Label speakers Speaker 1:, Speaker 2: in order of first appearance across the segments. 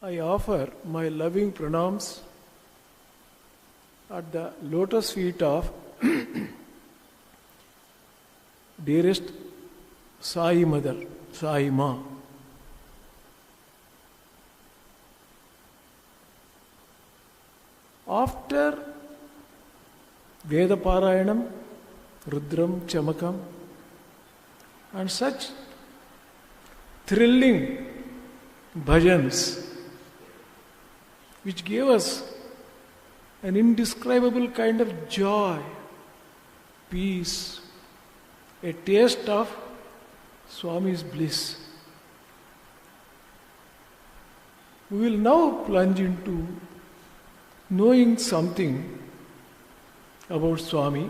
Speaker 1: I offer my loving pranams at the lotus feet of dearest Sai Mother, Sai Ma. After Veda Parayanam, Rudram, Chamakam, and such thrilling bhajans which gave us an indescribable kind of joy, peace, a taste of Swami's bliss. We will now plunge into knowing something about Swami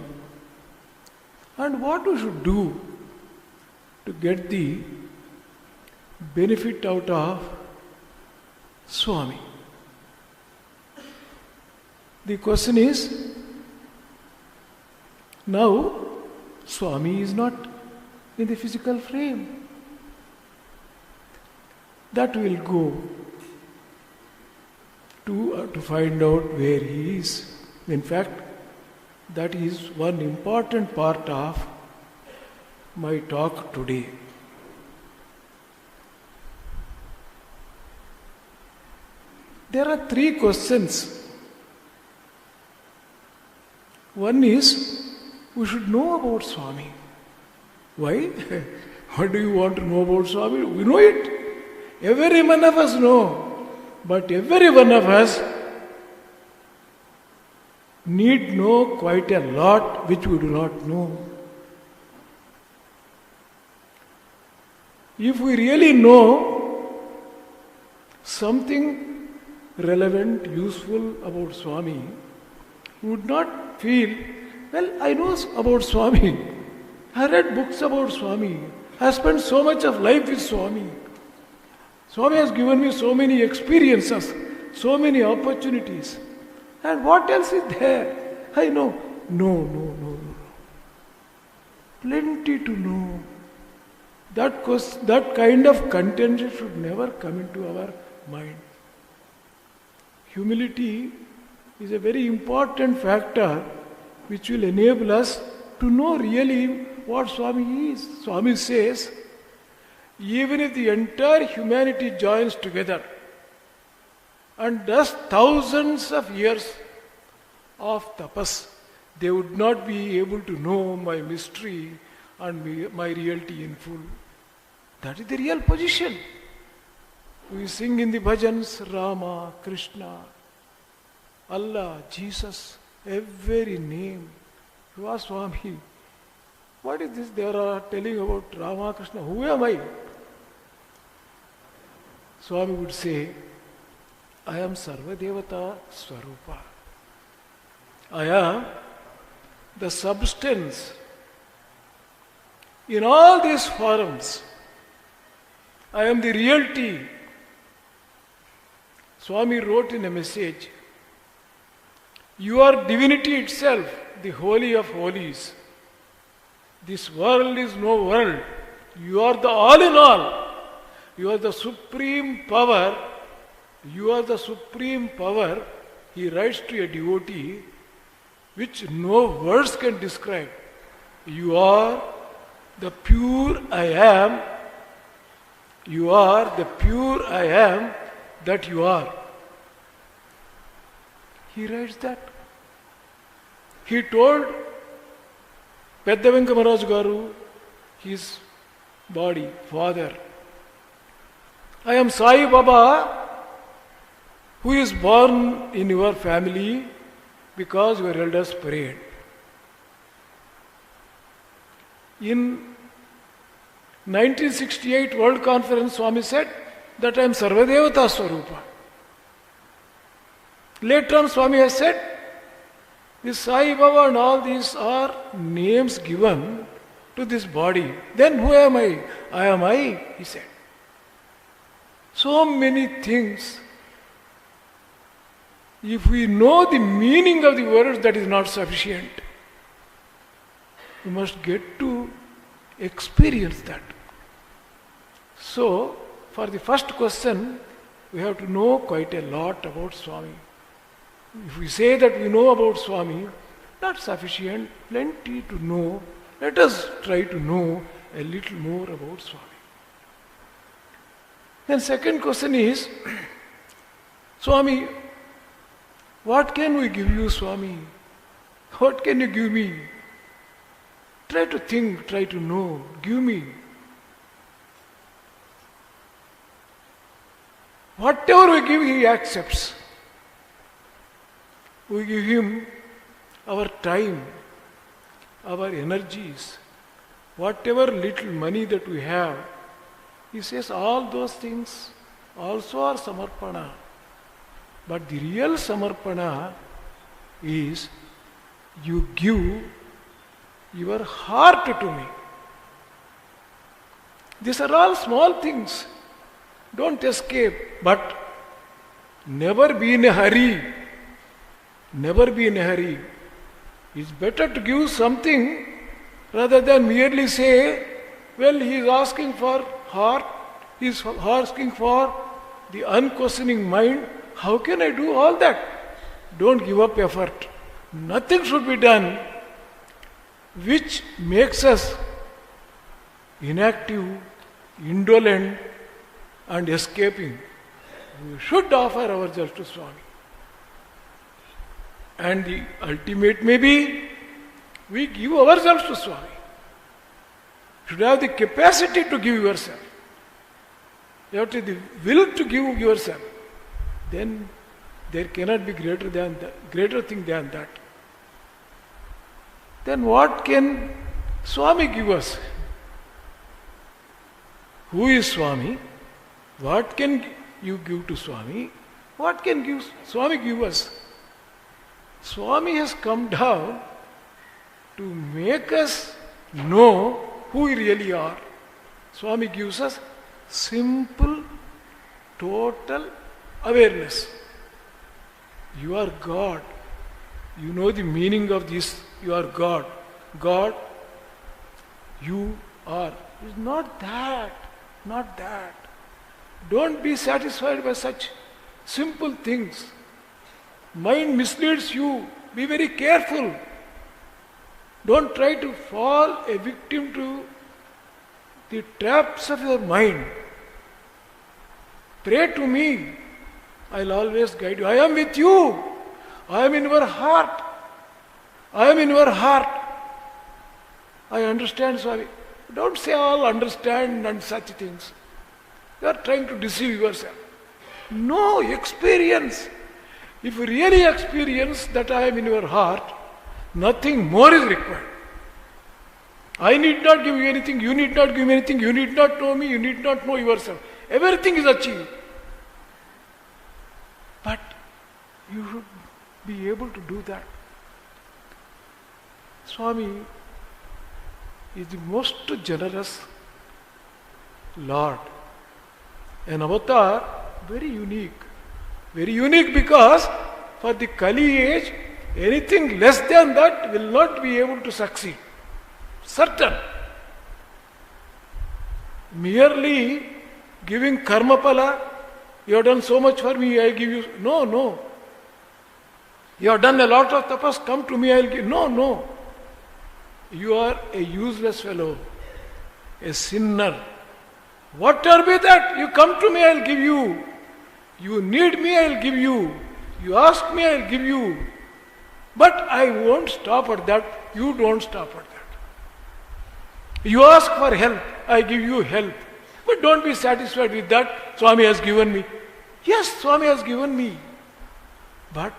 Speaker 1: and what we should do to get the benefit out of Swami. The question is, now Swami is not in the physical frame. That will go to find out where he is. In fact, that is one important part of my talk today. There are three questions. One is, we should know about Swami. Why? What do you want to know about Swami? We know it. Every one of us know. But every one of us need know quite a lot which we do not know. If we really know something relevant, useful about Swami, we would not feel, well, I know about Swami. I read books about Swami. I spent so much of life with Swami. Swami has given me so many experiences, so many opportunities. And what else is there? I know. No. Plenty to know. That kind of contention should never come into our mind. Humility is a very important factor which will enable us to know really what Swami is. Swami says, even if the entire humanity joins together and does thousands of years of tapas, they would not be able to know my mystery and my reality in full. That is the real position. We sing in the bhajans, Rama, Krishna, Allah, Jesus, every name. You ask Swami, what is this they are telling about Rama, Krishna? Who am I? Swami would say, I am Sarvadevata Swarupa. I am the substance. In all these forms, I am the reality. Swami wrote in a message, you are divinity itself, the holy of holies. This world is no world. You are the all in all. You are the supreme power. You are the supreme power, he writes to a devotee, which no words can describe. You are the pure I am. You are the pure I am that you are. He writes that. He told Pedda Venkamaraju Garu, his body, father, I am Sai Baba, who is born in your family because your elders prayed. In 1968 World Conference, Swami said that I am Sarvadevata Swarupa. Later on, Swami has said, this Sai Baba and all these are names given to this body. Then who am I? I am I, he said. So many things. If we know the meaning of the words, that is not sufficient. We must get to experience that. So, for the first question, We have to know quite a lot about Swami. If we say that we know about Swami, not sufficient, plenty to know. Let us try to know a little more about Swami. Then second question is, Swami, what can we give you, Swami? What can you give me? Try to think, try to know, give me. Whatever we give, he accepts. We give him our time, our energies, whatever little money that we have. He says all those things also are samarpana. But the real samarpana is you give your heart to me. These are all small things. Don't escape, but never be in a hurry. Never be in a hurry. It's better to give something rather than merely say, well, he is asking for heart, he is asking for the unquestioning mind. How can I do all that? Don't give up effort. Nothing should be done which makes us inactive, indolent, and escaping. We should offer ourselves to Swami. And the ultimate may be we give ourselves to Swami. Should have the capacity to give yourself. You have to the will to give yourself. Then there cannot be greater thing than that. Then what can Swami give us? Who is Swami? What can you give to Swami? What can Swami give us? Swami has come down to make us know who we really are. Swami gives us simple, total awareness. You are God. You know the meaning of this. You are God. God, you are. It's not that. Not that. Don't be satisfied by such simple things. Mind misleads you. Be very careful. Don't try to fall a victim to the traps of your mind. Pray to me. I'll always guide you. I am with you. I am in your heart. I am in your heart. I understand, Swami. Don't say all understand and such things. You are trying to deceive yourself. No, experience. If you really experience that I am in your heart, nothing more is required. I need not give you anything, you need not give me anything, you need not know me, you need not know yourself. Everything is achieved. But you should be able to do that. Swami is the most generous Lord. An avatar, very unique. Very unique because for the Kali age, anything less than that will not be able to succeed. Certain. Merely giving karmapala, you have done so much for me, I give you. No, no. You have done a lot of tapas, come to me, I will give. No, no. You are a useless fellow, a sinner. Whatever be that, you come to me, I will give you. You need me, I will give you. You ask me, I will give you. But I won't stop at that. You don't stop at that. You ask for help, I give you help. But don't be satisfied with that. Swami has given me. Yes, Swami has given me. But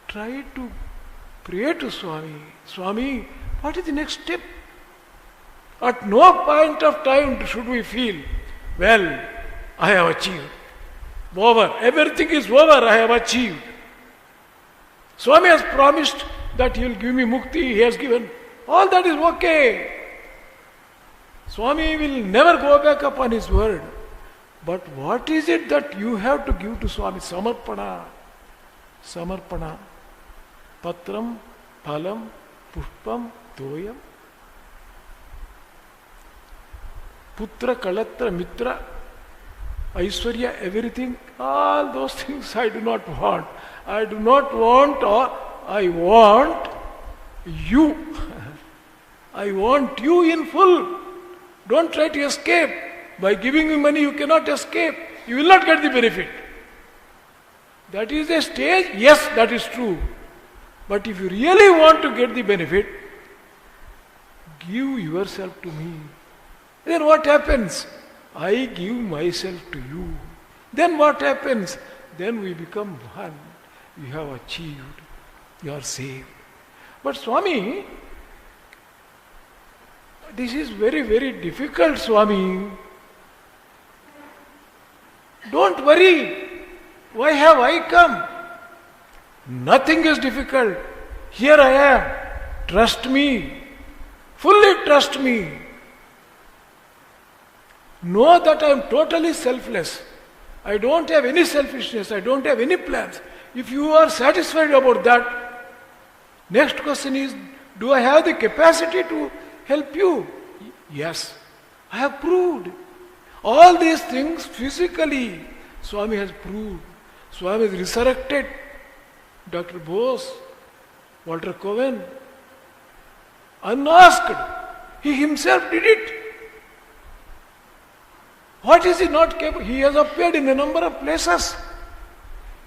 Speaker 1: try to pray to Swami. Swami, what is the next step? At no point of time should we feel, well, I have achieved. Over. Everything is over, I have achieved. Swami has promised that he will give me mukti, he has given. All that is okay. Swami will never go back upon his word. But what is it that you have to give to Swami? Samarpana. Samarpana. Patram, phalam, pushpam, toyam. Putra, kalatra, mitra. Aishwarya, everything, all those things I do not want. I do not want, or I want you. I want you in full. Don't try to escape. By giving me money, you cannot escape. You will not get the benefit. That is a stage, yes, that is true. But if you really want to get the benefit, give yourself to me. Then what happens? I give myself to you. Then what happens? Then we become one. We have achieved. You are saved. But Swami, this is very, very difficult, Swami. Don't worry. Why have I come? Nothing is difficult. Here I am. Trust me. Fully trust me. Know that I am totally selfless. I don't have any selfishness. I don't have any plans. If you are satisfied about that, next question is, do I have the capacity to help you? Yes. I have proved. All these things physically, Swami has proved. Swami has resurrected Dr. Bose, Walter Cohen. Unasked. He himself did it. What is he not capable? He has appeared in a number of places.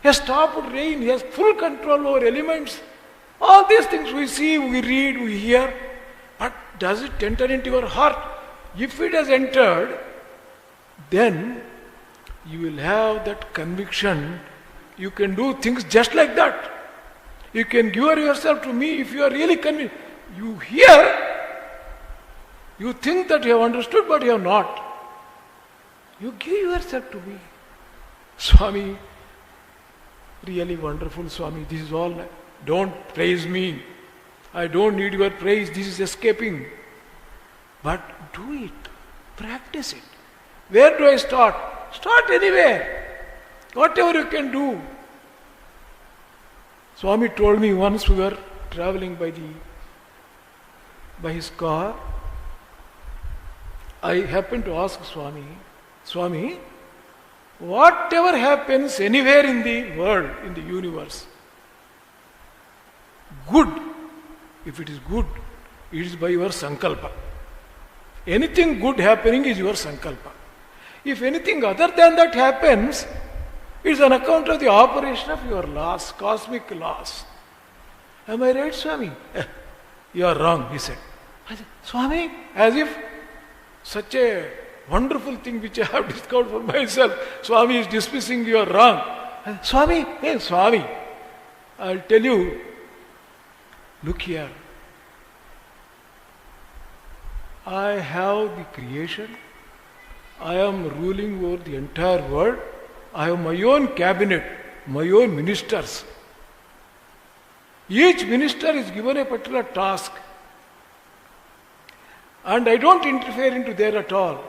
Speaker 1: He has stopped rain. He has full control over elements. All these things we see, we read, we hear. But does it enter into your heart? If it has entered, then you will have that conviction. You can do things just like that. You can give yourself to me if you are really convinced. You hear, you think that you have understood, but you have not. You give yourself to me. Swami, really wonderful, Swami. This is all. Don't praise me. I don't need your praise. This is escaping. But do it. Practice it. Where do I start? Start anywhere. Whatever you can do. Swami told me once we were traveling by his car. I happened to ask Swami, whatever happens anywhere in the world, in the universe, good, if it is good, it is by your sankalpa. Anything good happening is your sankalpa. If anything other than that happens, it is on account of the operation of your laws, cosmic laws. Am I right, Swami? You are wrong, he said. I said, Swami, as if such a wonderful thing which I have discovered for myself, Swami is dismissing you are wrong. Swami, hey Swami, I'll tell you, look here. I have the creation. I am ruling over the entire world. I have my own cabinet, my own ministers. Each minister is given a particular task. And I don't interfere into there at all.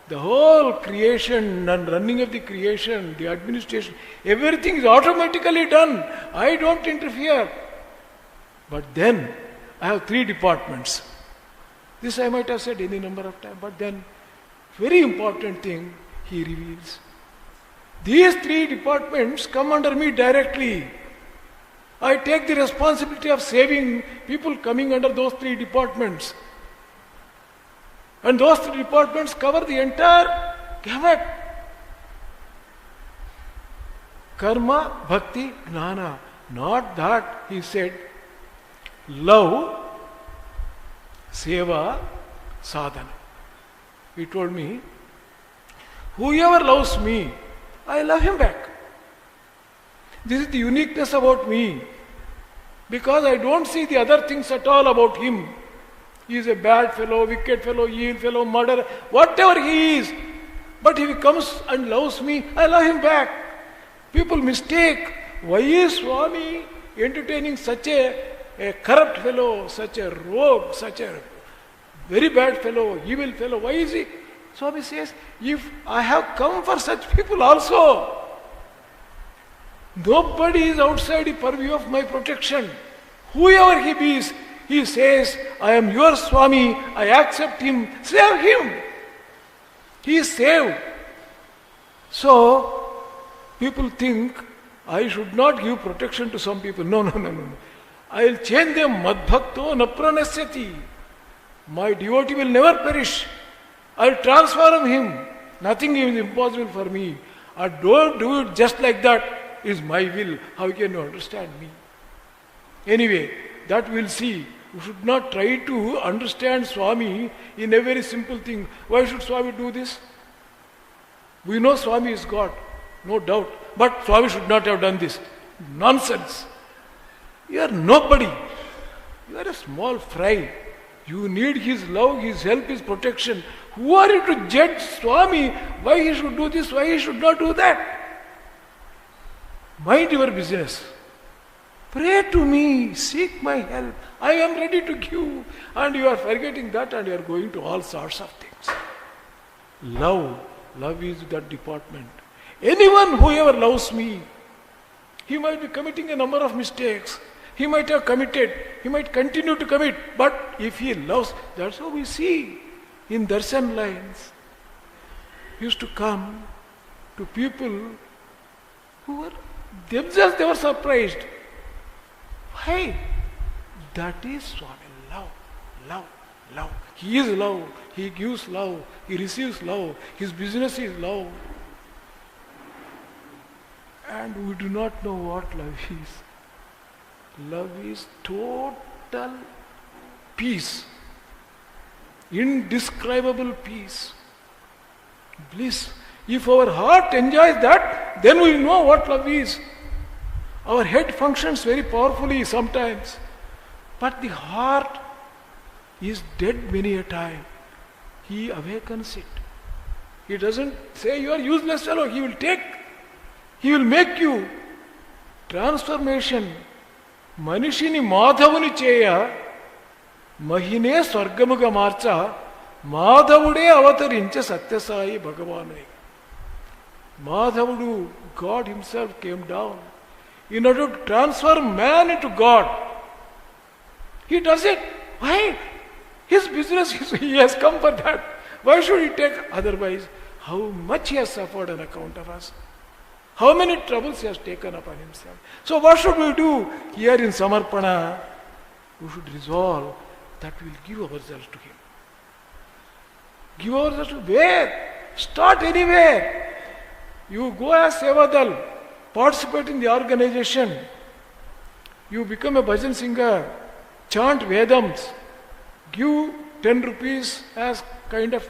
Speaker 1: The whole creation and running of the creation, the administration, everything is automatically done. I don't interfere. But then, I have 3 departments. This I might have said any number of times, but then, very important thing he reveals. These 3 departments come under me directly. I take the responsibility of saving people coming under those 3 departments. And those 3 departments cover the entire gamut. Karma, bhakti, jnana. Not that, he said, love, seva, sadhana. He told me, whoever loves me, I love him back. This is the uniqueness about me. Because I don't see the other things at all about him. He is a bad fellow, wicked fellow, evil fellow, murderer, whatever he is. But if he comes and loves me, I love him back. People mistake. Why is Swami entertaining such a corrupt fellow, such a rogue, such a very bad fellow, evil fellow? Why is he? Swami says, if I have come for such people also, nobody is outside the purview of my protection. Whoever he be, he says, I am your Swami, I accept him, save him. He is saved. So, people think, I should not give protection to some people. No, no, no, no. I will change them. Madbhakto na pranasyati. My devotee will never perish. I will transform him. Nothing is impossible for me. I don't do it just like that. Is my will. How can you understand me? Anyway, that we'll see. You should not try to understand Swami in a very simple thing. Why should Swami do this? We know Swami is God, no doubt. But Swami should not have done this. Nonsense. You are nobody. You are a small fry. You need his love, his help, his protection. Who are you to judge Swami why he should do this, why he should not do that? Mind your business. Pray to me, seek my help. I am ready to give. And you are forgetting that and you are going to all sorts of things. Love is that department. Anyone who ever loves me, he might be committing a number of mistakes. He might have committed, he might continue to commit, but if he loves, that's how we see in darshan lines. Used to come to people who were themselves, they were surprised. Why? That is Swami. Love. He is love. He gives love. He receives love. His business is love. And we do not know what love is. Love is total peace. Indescribable peace. Bliss. If our heart enjoys that, then we know what love is. Our head functions very powerfully sometimes. But the heart is dead many a time. He awakens it. He doesn't say you are useless fellow. He will take. He will make you. Transformation. Manishini Madhavuni Cheya Mahine Swargamuga Marcha Madhavude Avatarincha Satyasai Bhagavanai. Madhavudu, God himself came down in order to transform man into God. He does it. Why? His business is, he has come for that. Why should he take otherwise? How much he has suffered on account of us. How many troubles he has taken upon himself. So what should we do? Here in Samarpana, we should resolve that we will give ourselves to him. Give ourselves to where? Start anywhere. You go as Sevadal, participate in the organization. You become a bhajan singer, chant Vedams, give 10 rupees as kind of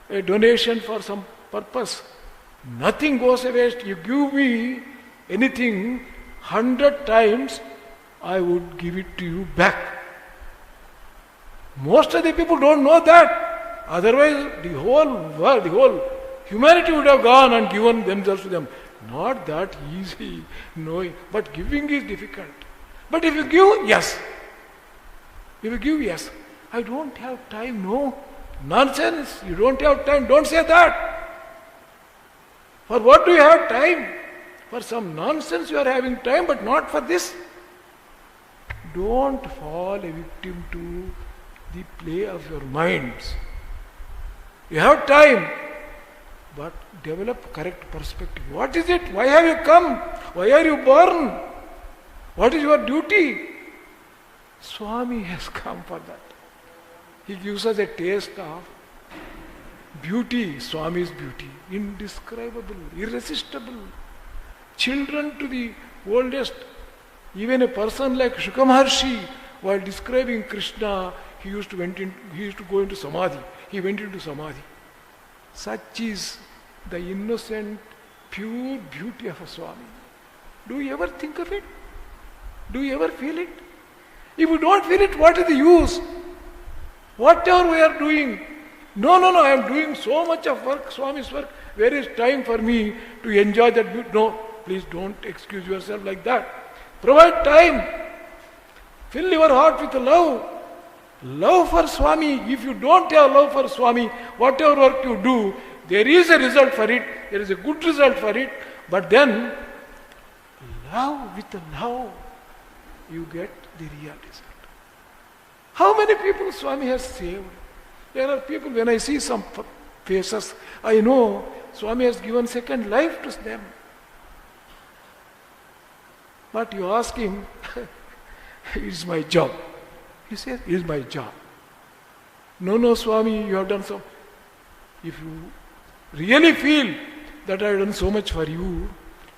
Speaker 1: a donation for some purpose. Nothing goes waste. You give me anything 100 times, I would give it to you back. Most of the people don't know that. Otherwise, the whole world, the whole humanity would have gone and given themselves to them. Not that easy, no. But giving is difficult. But if you give, yes. If you give, yes. I don't have time, no. Nonsense. You don't have time. Don't say that. For what do you have time? For some nonsense you are having time, but not for this. Don't fall a victim to the play of your minds. You have time, but develop correct perspective. What is it? Why have you come? Why are you born? What is your duty? Swami has come for that. He gives us a taste of beauty, Swami's beauty, indescribable, irresistible. Children to the oldest, even a person like Shuka Maharshi, while describing Krishna, he used to go into Samadhi. He went into Samadhi. Such is the innocent, pure beauty of a Swami. Do you ever think of it? Do you ever feel it? If you don't feel it, what is the use? Whatever we are doing, no, I am doing so much of work, Swami's work. Where is time for me to enjoy that beauty? No, please don't excuse yourself like that. Provide time. Fill your heart with love. Love for Swami. If you don't have love for Swami, whatever work you do, there is a result for it. There is a good result for it. But then, love with love, you get the real result. How many people Swami has saved? There are people, when I see some faces, I know Swami has given second life to them. But you ask him, it's my job. He says, it's my job. No, Swami, you have done so. If you really feel that I have done so much for you,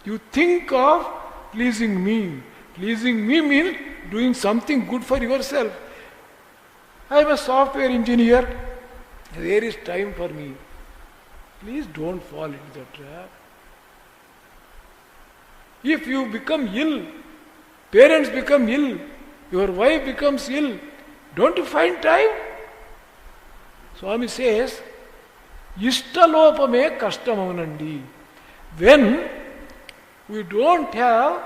Speaker 1: you think of pleasing me. Pleasing me means doing something good for yourself. I am a software engineer. There is time for me. Please don't fall into the trap. If you become ill, parents become ill, your wife becomes ill, don't you find time? Swami says, Ishtalopame kashtamavnandi. When we don't have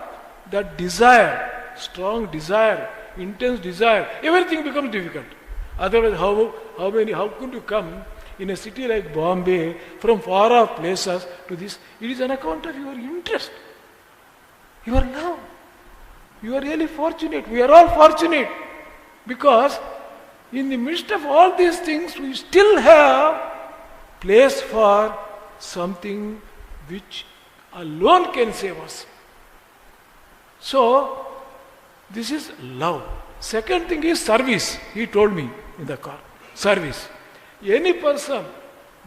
Speaker 1: that desire, strong desire, intense desire, everything becomes difficult. Otherwise, how could you come in a city like Bombay from far off places to this? It is on account of your interest, your love. You are really fortunate. We are all fortunate because in the midst of all these things, we still have place for something which alone can save us. So, this is love. Second thing is service. He told me in the car. Service. Any person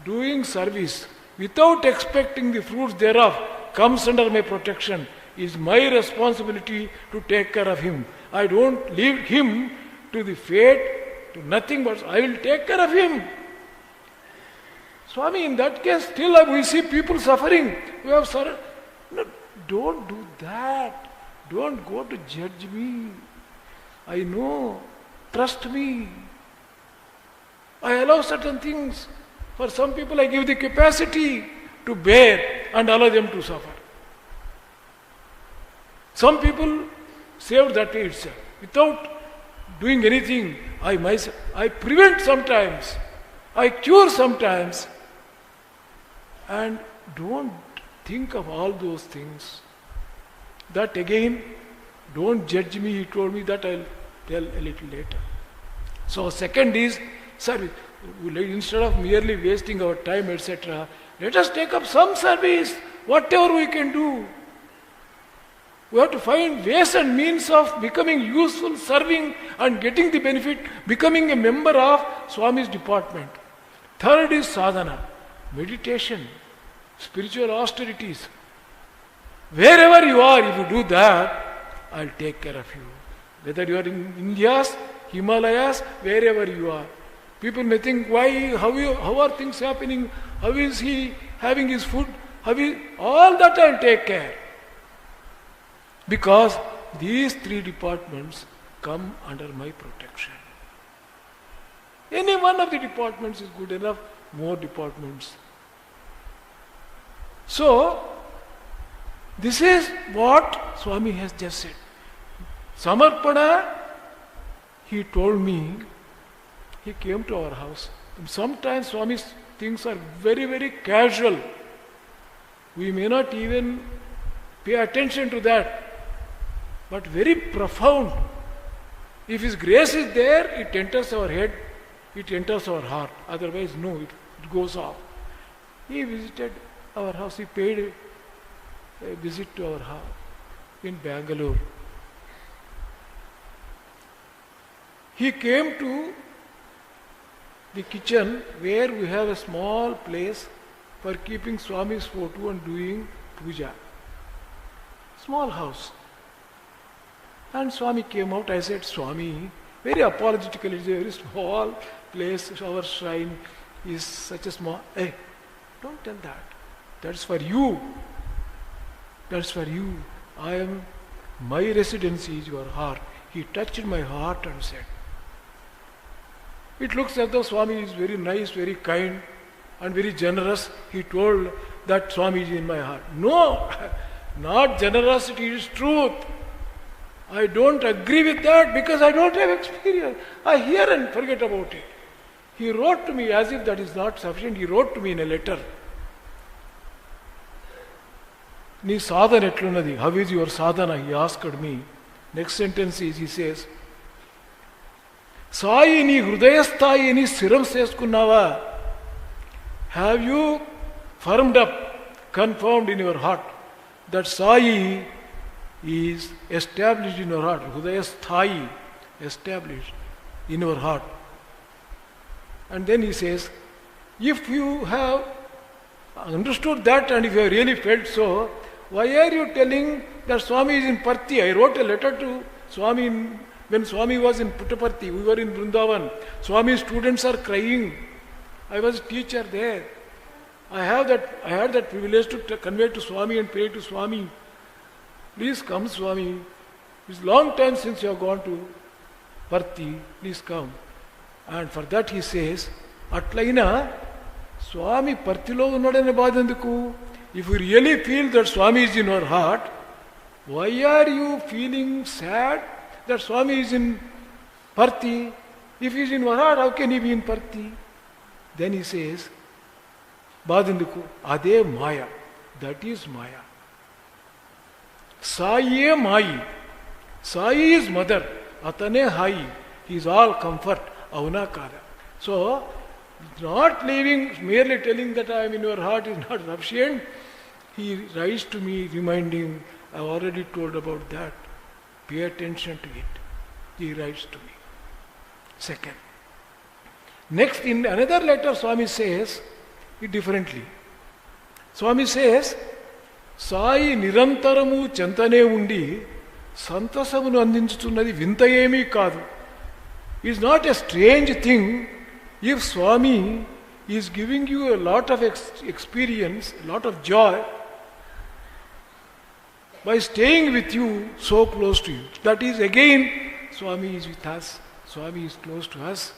Speaker 1: doing service without expecting the fruits thereof comes under my protection. Is my responsibility to take care of him. I don't leave him to the fate, to nothing but I will take care of him. Swami, in that case, still we see people suffering. We have sorrow. No, don't do that. Don't go to judge me. I know. Trust me. I allow certain things. For some people, I give the capacity to bear and allow them to suffer. Some people saved that way itself. Without doing anything, I prevent sometimes. I cure sometimes. And don't think of all those things. That again, don't judge me, he told me, that I'll tell a little later. So second is service. Instead of merely wasting our time, etc., let us take up some service, whatever we can do. We have to find ways and means of becoming useful, serving and getting the benefit, becoming a member of Swami's department. Third is sadhana, meditation, spiritual austerities. Wherever you are, if you do that, I'll take care of you. Whether you are in India's, Himalayas, wherever you are. People may think, how are things happening? How is he having his food? All that I'll take care. Because these three departments come under my protection. Any one of the departments is good enough, more departments. So, this is what Swami has just said. Samarpana, he told me, he came to our house. Sometimes Swami's things are very, very casual. We may not even pay attention to that. But very profound. If His grace is there, it enters our head, it enters our heart. Otherwise, no, it goes off. He visited our house, he paid a visit to our house in Bangalore. He came to the kitchen where we have a small place for keeping Swami's photo and doing puja. Small house. And Swami came out. I said, Swami, very apologetically, it's a very small place. Our shrine is such a small. Hey, don't tell that. That's for you. That's for you. My residency is your heart. He touched my heart and said, it looks as though Swami is very nice, very kind and very generous. He told that Swami is in my heart. No, not generosity, it is truth. I don't agree with that because I don't have experience. I hear and forget about it. He wrote to me as if that is not sufficient. He wrote to me in a letter. Ni sadhana etlunadi. How is your sadhana? He asked me. Next sentence is, he says, Sai ni hrudayasthayi ni siram seskunnava. Have you firmed up, confirmed in your heart, that Sai is established in your heart. Hudaya Sthai, established in your heart. And then he says, if you have understood that and if you have really felt so, why are you telling that Swami is in Parthi? I wrote a letter to Swami when Swami was in Puttaparthi. We were in Vrindavan. Swami's students are crying. I was a teacher there. I had that privilege to convey to Swami and pray to Swami. Please come, Swami. It's a long time since you have gone to Parthi. Please come. And for that he says, Atlaina, Swami Parthilo unnadane badanduku. If you really feel that Swami is in your heart, why are you feeling sad that Swami is in Parthi? If he is in your heart, how can he be in Parthi? Then he says, Badanduku, Ade Maya. That is Maya. Sai Mai. Sai is mother. Atane Hai. He is all comfort. Avana Kara. So, not leaving, merely telling that I am in your heart is not sufficient. He writes to me reminding, I have already told about that. Pay attention to it. He writes to me. Second. Next, in another letter, Swami says it differently. Swami says, Sai nirantaramu chantane undi santasamunu andinchutunnadi vinta emi kaadu. It is not a strange thing if Swami is giving you a lot of experience, a lot of joy by staying with you so close to you. That is again, Swami is with us. Swami is close to us.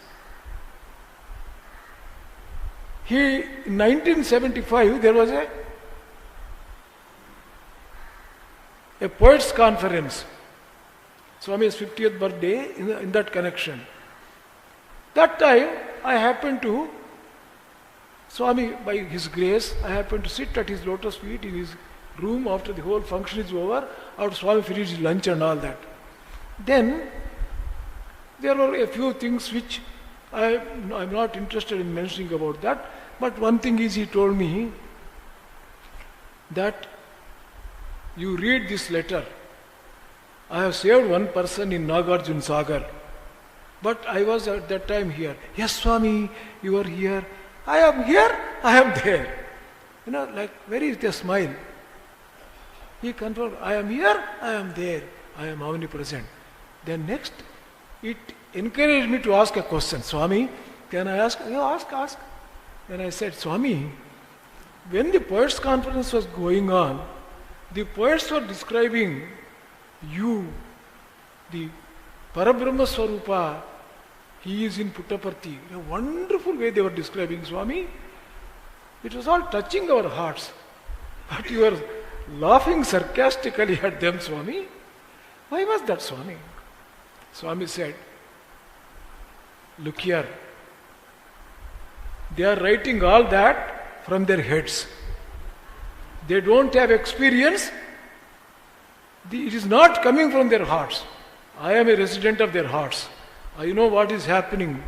Speaker 1: In 1975, there was a poets' conference. Swami's 50th birthday in that connection. That time, I happened to, Swami, by his grace, I happened to sit at his lotus feet in his room after the whole function is over, after Swami finished lunch and all that. Then, there were a few things which I'm not interested in mentioning about that, but one thing is he told me that you read this letter. I have saved one person in Nagarjun Sagar, but I was at that time here. Yes, Swami, you are here. I am here, I am there. Like very with a smile. He confirmed, I am here, I am there. I am omnipresent. Then next, it encouraged me to ask a question. Swami, can I ask? Ask. Then I said, Swami, when the poets' conference was going on, the poets were describing you, the Parabrahma Swarupa, he is in Puttaparthi. In a wonderful way they were describing Swami. It was all touching our hearts. But you were laughing sarcastically at them, Swami. Why was that, Swami? Swami said, look here. They are writing all that from their heads. They don't have experience. It is not coming from their hearts. I am a resident of their hearts. I know what is happening.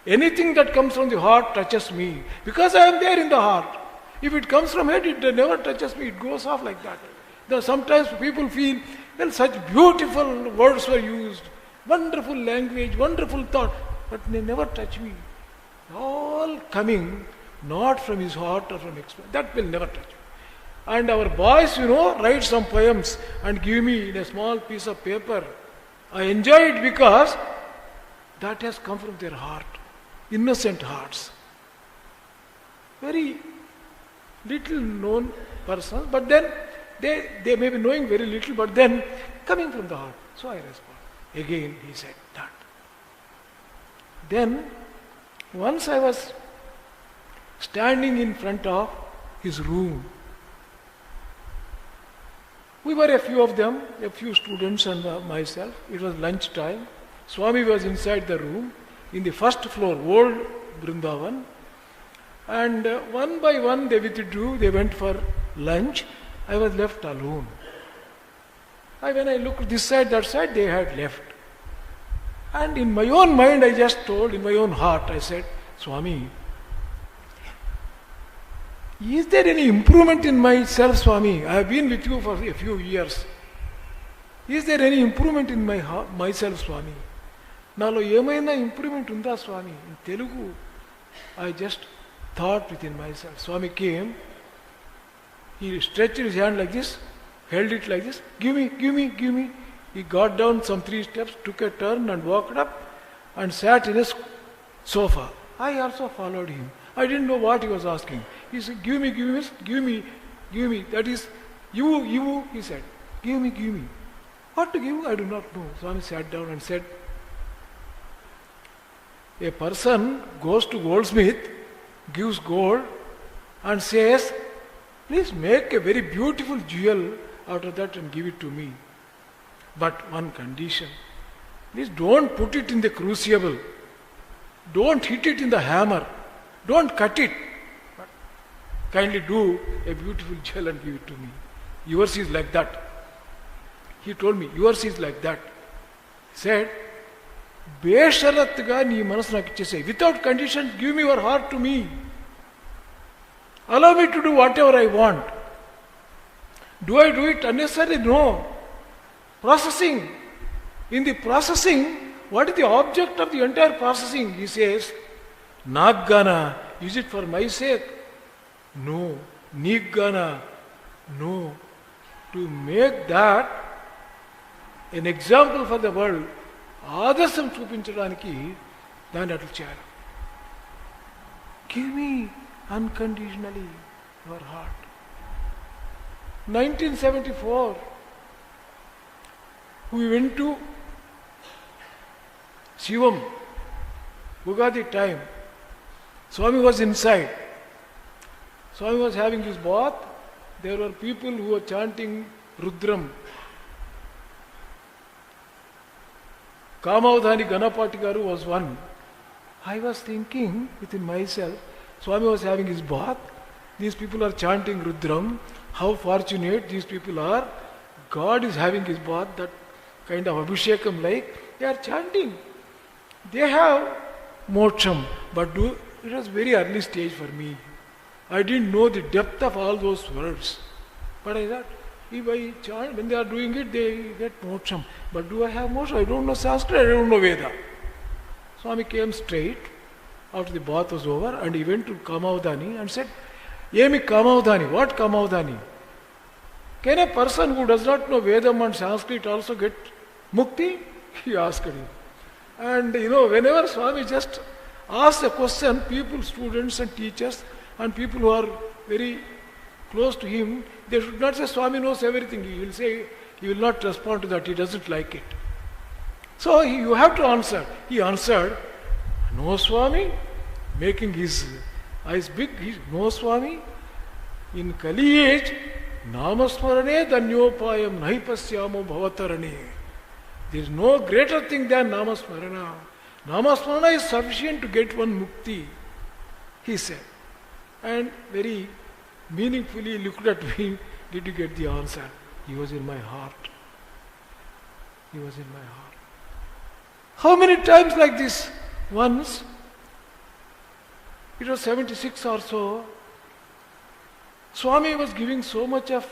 Speaker 1: Anything that comes from the heart touches me. Because I am there in the heart. If it comes from head, it never touches me. It goes off like that. Sometimes people feel, such beautiful words were used. Wonderful language, wonderful thought. But they never touch me. All coming not from his heart or from experience. That will never touch me. And our boys, write some poems and give me in a small piece of paper. I enjoy it because that has come from their heart. Innocent hearts. Very little known persons, but then they may be knowing very little, but then coming from the heart. So I respond. Again he said that. Then once I was standing in front of his room. We were a few of them, a few students and myself. It was lunch time. Swami was inside the room, in the first floor, old Vrindavan. And one by one they withdrew, they went for lunch. I was left alone. When I looked this side, that side, they had left. And in my own mind, I just told, in my own heart, I said, Swami, is there any improvement in myself, Swami? I have been with you for a few years. Is there any improvement in myself, Swami? నాలో ఏమైనా improvement ఉందా స్వామి? In Telugu, I just thought within myself. Swami came, he stretched his hand like this, held it like this, give me, give me, give me. He got down some 3 steps, took a turn and walked up and sat in a sofa. I also followed him. I didn't know what he was asking. He said, give me, give me, give me, give me. That is, you, he said, give me, give me. What to give? I do not know. Swami sat down and said, a person goes to goldsmith, gives gold and says, please make a very beautiful jewel out of that and give it to me. But one condition, please don't put it in the crucible. Don't hit it in the hammer. Don't cut it. But kindly do a beautiful jewel and give it to me. Yours is like that. He told me, yours is like that. He said, బేషరత్తుగా నీ మనసు నాకు ఇచ్చేసాయి. Without condition give me your heart to me. Allow me to do whatever I want. Do I do it unnecessary? No. Processing. In the processing, what is the object of the entire processing? He says, Naggana, is it for my sake? No. Niggana, no. To make that an example for the world, ఆదర్శం చూపించడానికి దాన్ని అట్లా చేయాలి. Give me unconditionally your heart. 1974, we went to Shivam, Ugadi time. Swami was inside. Swami was having his bath. There were people who were chanting Rudram. Kamavdhani Ganapati Garu was one. I was thinking within myself, Swami was having his bath. These people are chanting Rudram. How fortunate these people are. God is having his bath, that kind of Abhishekam like. They are chanting. They have moksham. But it was very early stage for me. I didn't know the depth of all those words. But I thought, if I chant, when they are doing it, they get moksham. But do I have moksham? I don't know Sanskrit, I don't know Veda. Swami came straight after the bath was over and he went to Kamavdhani and said, Yemi Kamavdhani, what Kamavdhani? Can a person who does not know Vedam and Sanskrit also get mukti? He asked him. And whenever Swami just asks a question, people, students and teachers and people who are very close to him, they should not say Swami knows everything. He will say, he will not respond to that, he doesn't like it. So you have to answer. He answered, no Swami, making his eyes big, no Swami, in Kali age, Namasmarane Danyopayam Nahipasyamo Bhavatarane. There is no greater thing than Namasmarana. Namasmarana is sufficient to get one mukti, he said. And very meaningfully looked at me, did you get the answer? He was in my heart. He was in my heart. How many times like this? Once, it was 76 or so, Swami was giving so much of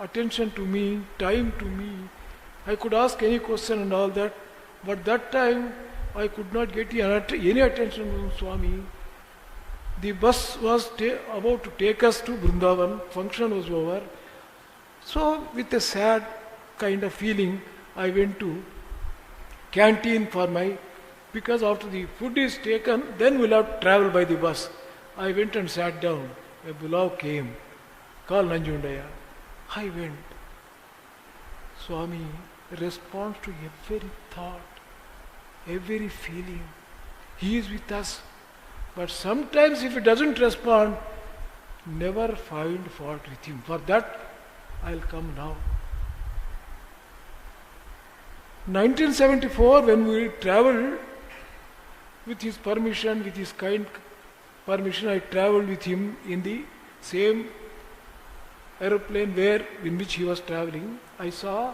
Speaker 1: attention to me, time to me. I could ask any question and all that, but that time I could not get any attention from Swami. The bus was about to take us to Vrindavan, function was over. So with a sad kind of feeling, I went to canteen for because after the food is taken, then we'll have to travel by the bus. I went and sat down. A beloved came, called Nanjundaya. I went. Swami responds to every thought, every feeling. He is with us. But sometimes if he doesn't respond, never find fault with him. For that, I'll come now. 1974, when we traveled, with his permission, with his kind permission, I traveled with him in the same aeroplane in which he was traveling. I saw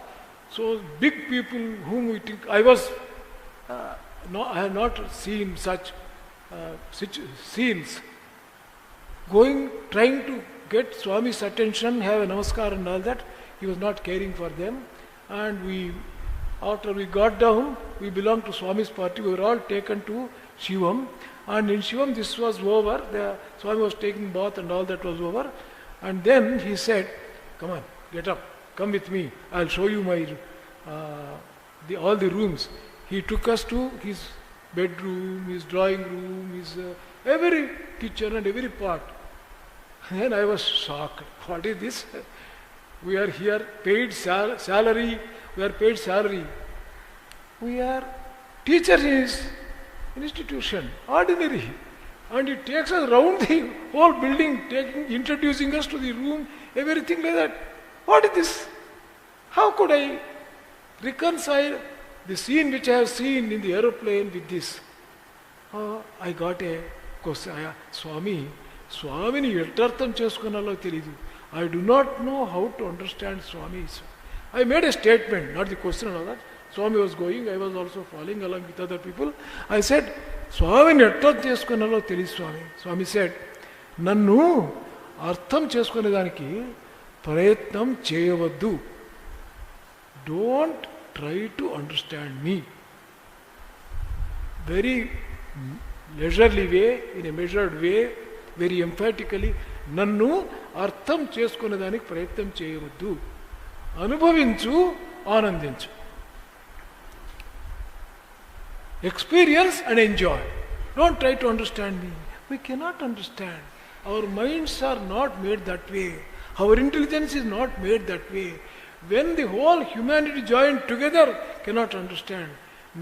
Speaker 1: so big people whom we think I have not seen such scenes. trying to get Swami's attention, have a namaskar and all that. He was not caring for them. And after we got down, we belonged to Swami's party. We were all taken to Shivam. And in Shivam, this was over. The Swami was taking bath and all that was over. And then he said, "Come on, get up, come with me. I'll show you my all the rooms." He took us to his bedroom, his drawing room, his every kitchen and every part. And I was shocked. What is this? We are here, paid salary. We are paid salary. We are teachers in his institution, ordinary. And he takes us around the whole building, introducing us to the room, everything like that. What is this? How could I reconcile the scene which I have seen in the aeroplane with this? I got a question. Swamini ఎట్టర్థం చేసుకున్నాలో తెలీదు. I do not know how to understand Swami. I made a statement, not the question and all that. Swami was going, I was also following along with other people. I said, "Swamini ఎట్టర్థం చేసుకున్నాలో తెలీదు Swami." Swami said, "నన్ను అర్థం చేసుకునేదానికి ప్రయత్నం చేయవద్దు. Don't try to understand me." Very leisurely way, in a measured way, very emphatically, నన్ను అర్థం చేసుకునేదానికి ప్రయత్నం చేయవద్దు. అనుభవించు, ఆనందించు. Experience and enjoy. Don't try to understand me. We cannot understand. Our minds are not made that way. Our intelligence is not made that way. When the whole humanity joined together, cannot understand.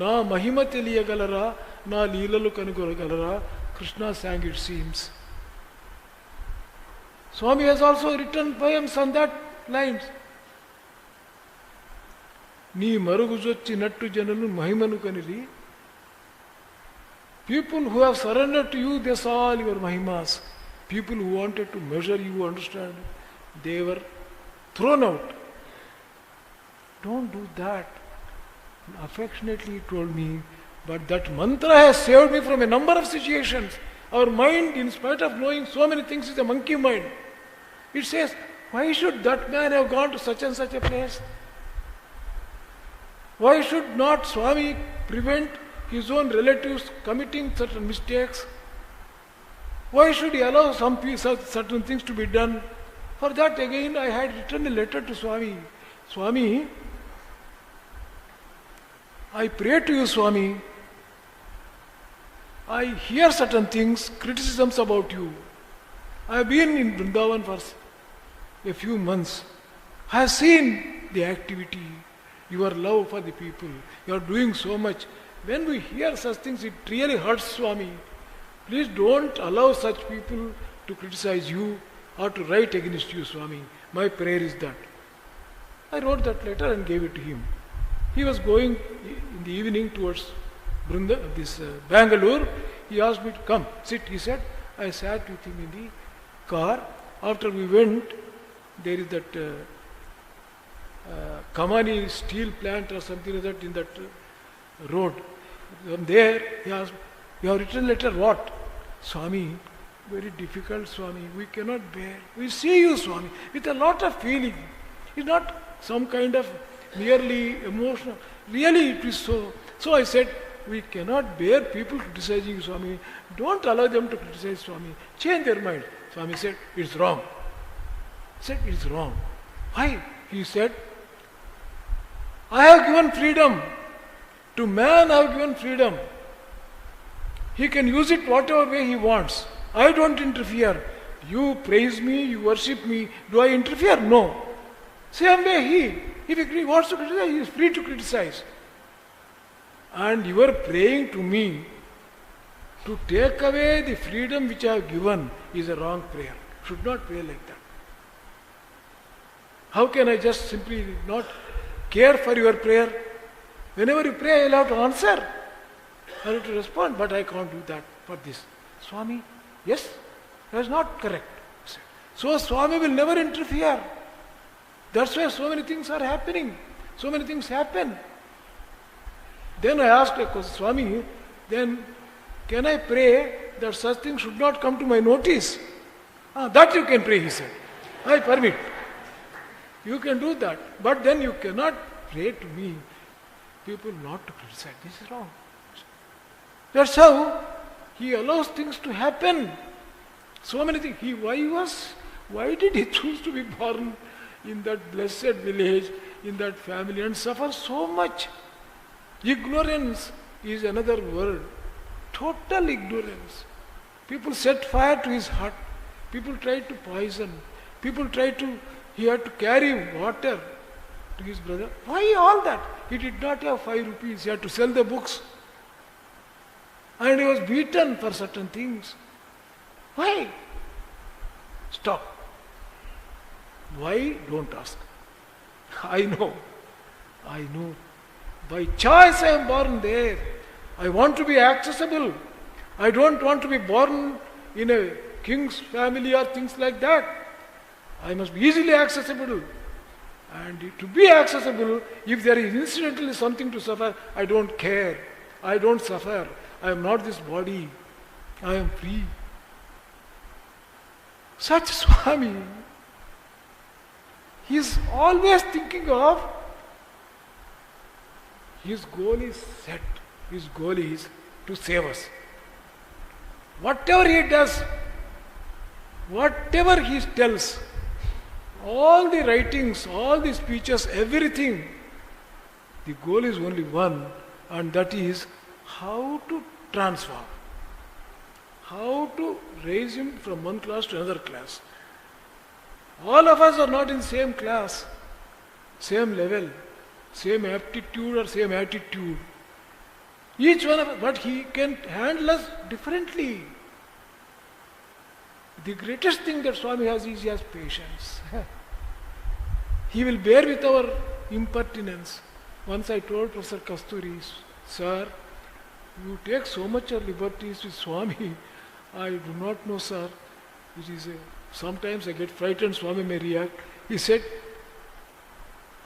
Speaker 1: Na mahima teliyagalara, na leelalu kanugogalara, Krishna sang, it seems. Swami has also written poems on that lines. Ni maruguzocchi nattu janalu mahimanu kaniri. People who have surrendered to you, they saw all your mahimas. People who wanted to measure you, understand, they were thrown out. Don't do that. Affectionately he told me, but that mantra has saved me from a number of situations. Our mind, in spite of knowing so many things, is a monkey mind. It says, why should that man have gone to such and such a place? Why should not Swami prevent his own relatives committing certain mistakes? Why should he allow certain things to be done? For that again I had written a letter to Swami. Swami, I pray to you, Swami. I hear certain things, criticisms about you. I have been in Vrindavan for a few months. I have seen the activity, your love for the people. You are doing so much. When we hear such things, it really hurts, Swami. Please don't allow such people to criticize you or to write against you, Swami. My prayer is that. I wrote that letter and gave it to him. He was going in the evening towards Bangalore. He asked me to come, sit. He said, I sat with him in the car. After we went, there is that Kamani steel plant or something like that in that road. From there, he asked, you have written letter, what? Swami, very difficult, Swami. We cannot bear. We see you, Swami, with a lot of feeling. It's not some kind of merely emotional. Really it is so. So I said, we cannot bear people criticizing you, Swami. Don't allow them to criticize Swami. Change their mind. Swami said, it's wrong. I said, it's wrong. Why? He said, I have given freedom. To man I have given freedom. He can use it whatever way he wants. I don't interfere. You praise me, you worship me. Do I interfere? No. Same way he. If he wants to criticize, he is free to criticize. And you are praying to me to take away the freedom which I have given is a wrong prayer. Should not pray like that. How can I just simply not care for your prayer? Whenever you pray, I will have to answer. I have to respond, but I can't do that for this. Swami, yes, that is not correct. So Swami will never interfere. That's why so many things are happening. So many things happen. Then I asked a question, Swami, then can I pray that such things should not come to my notice? Ah, that you can pray, he said. I permit. You can do that. But then you cannot pray to me. People not to criticize. This is wrong. That's how he allows things to happen. So many things. Why did he choose to be born in that blessed village, in that family, and suffer so much? Ignorance is another word. Total ignorance. People set fire to his heart. People tried to poison. He had to carry water to his brother. Why all that? He did not have 5 rupees. He had to sell the books. And he was beaten for certain things. Why? Stop. Why? Don't ask. I know. By choice I am born there. I want to be accessible. I don't want to be born in a king's family or things like that. I must be easily accessible. And to be accessible, if there is incidentally something to suffer, I don't care. I don't suffer. I am not this body. I am free. Such Swami, he is always thinking of, his goal is set. His goal is to save us. Whatever he does, whatever he tells, all the writings, all the speeches, everything, the goal is only one, and that is how to transform, how to raise him from one class to another class. All of us are not in same class, same level, same aptitude or same attitude. Each one of us, but he can handle us differently. The greatest thing that Swami has is he has patience. He will bear with our impertinence. Once I told Professor Kasturi, sir, you take so much liberties with Swami. I do not know, sir. It is sometimes I get frightened, Swami may react. He said,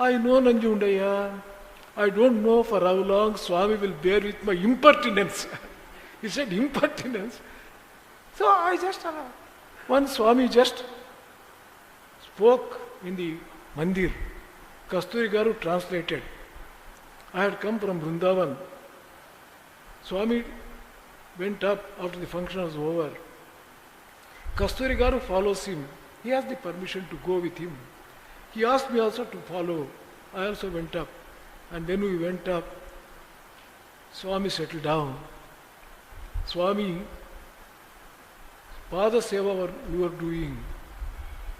Speaker 1: I know Nanjundaya. I don't know for how long Swami will bear with my impertinence. He said, impertinence? So I just allowed. Once Swami just spoke in the mandir. Kasturi Garu translated. I had come from Vrindavan. Swami went up after the function was over. Kasturi Garu follows him. He has the permission to go with him. He asked me also to follow. I also went up. And when we went up, Swami settled down. Swami, Pada Seva we were doing.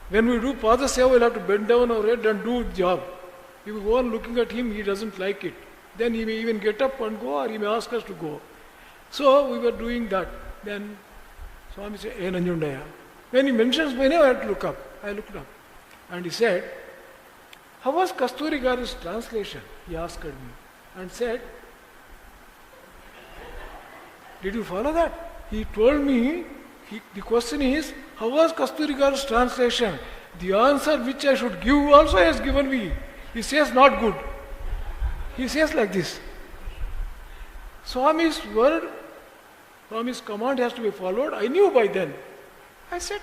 Speaker 1: When we do Pada Seva, we'll have to bend down our head and do the job. If we go on looking at him, he doesn't like it. Then he may even get up and go, or he may ask us to go. So we were doing that. Then Swami said, Hey Nanjundaya. When he mentions my name, I had to look up. I looked up. And he said, how was Kasturi Garu's translation? He asked me. And said, did you follow that? He told me, the question is, how was Kasturi Garu's translation? The answer which I should give also he has given me. He says not good. He says like this. Swami's word, Swami's command has to be followed. I knew by then. I said,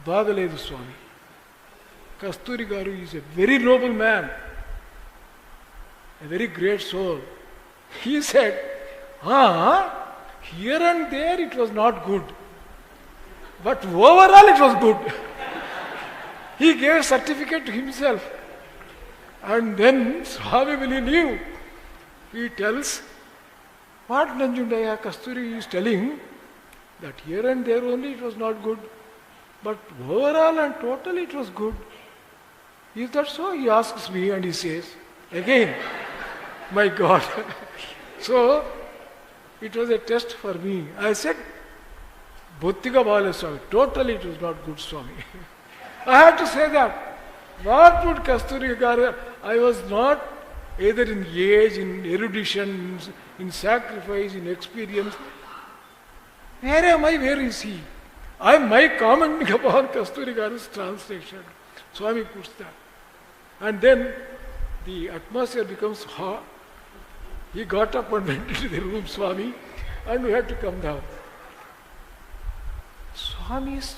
Speaker 1: Bagaledu Swami. Kasturi Garu is a very noble man, a very great soul. He said, here and there it was not good, but overall it was good. He gave a certificate to himself. And then Swami, when he knew, he tells, what Nanjundaya Kasturi is telling, that here and there only it was not good, but overall and totally it was good. Is that so? He asks me and he says, again, my God. So, it was a test for me. I said, Bhuttika Bala Swami, totally it was not good Swami. I had to say that. What would Kasturi Garu? I was not either in age, in erudition, in sacrifice, in experience. Where am I? Where is he? I am my commenting upon Kasturi Garu's translation. Swami puts that. And then the atmosphere becomes hot. He got up and went into the room, Swami, and we had to come down. Swami is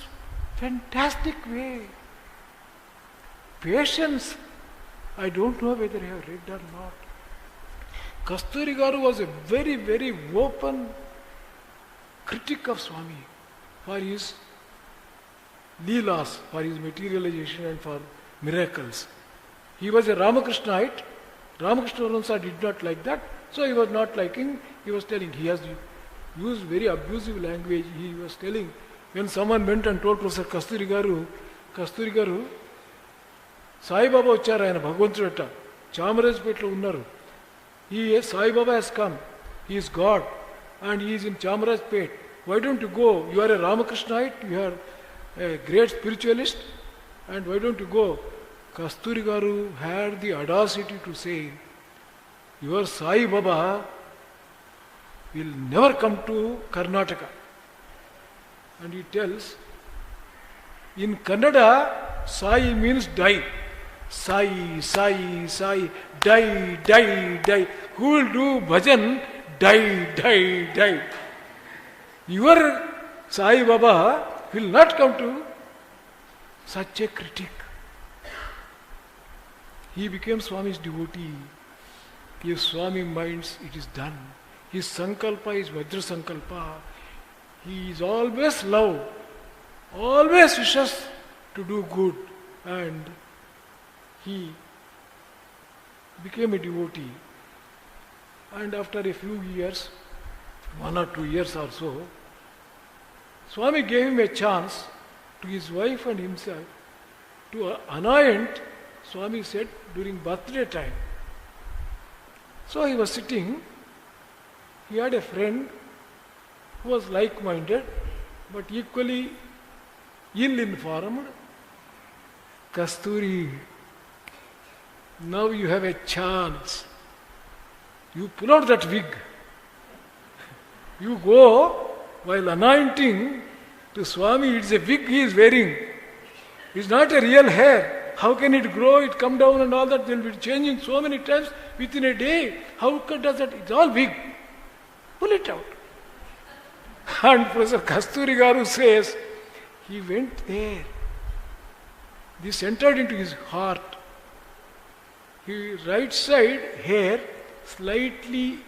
Speaker 1: Fantastic way. Patience. I don't know whether you have read or not. Kasturi Garu was a very, very open critic of Swami for his leelas, for his materialization and for miracles. He was a Ramakrishnite. Ramakrishna Paramhansa did not like that, so he was not liking, he was telling, he has used very abusive language. He was telling, when someone went and told Professor Kasturi Garu, Sai Baba వచ్చారు ఆయన భగవంతుడట చామరాజపేటలో ఉన్నారు. Sai Baba has come, he is God and he is in Chamarajpet. Why don't you go? You are a Ramakrishnite, you are a great spiritualist, and why don't you go? Kasturi Garu had the audacity to say, your Sai Baba will never come to Karnataka. And he tells, in Kannada, Sai means die. Sai, Sai, Sai, die, die, die. Who will do bhajan? Die, die, die. Your Sai Baba will not come to such a critic. He became Swami's devotee. If Swami minds, it is done. His sankalpa is Vajra sankalpa. He is always love, always wishes to do good, and he became a devotee. And after a few years, 1 or 2 years or so, Swami gave him a chance to his wife and himself to anoint, Swami said, during birthday time. So he was sitting, he had a friend who was like-minded but equally ill-informed. Kasturi, now you have a chance. You pull out that wig. You go while anointing to Swami, it's a wig he is wearing. It's not a real hair. How can it grow, it come down and all that? They will be changing so many times within a day. How does that? It's all wig. Pull it out. And Professor Kasturi Garu says, he went there. This entered into his heart. His right side hair, slightly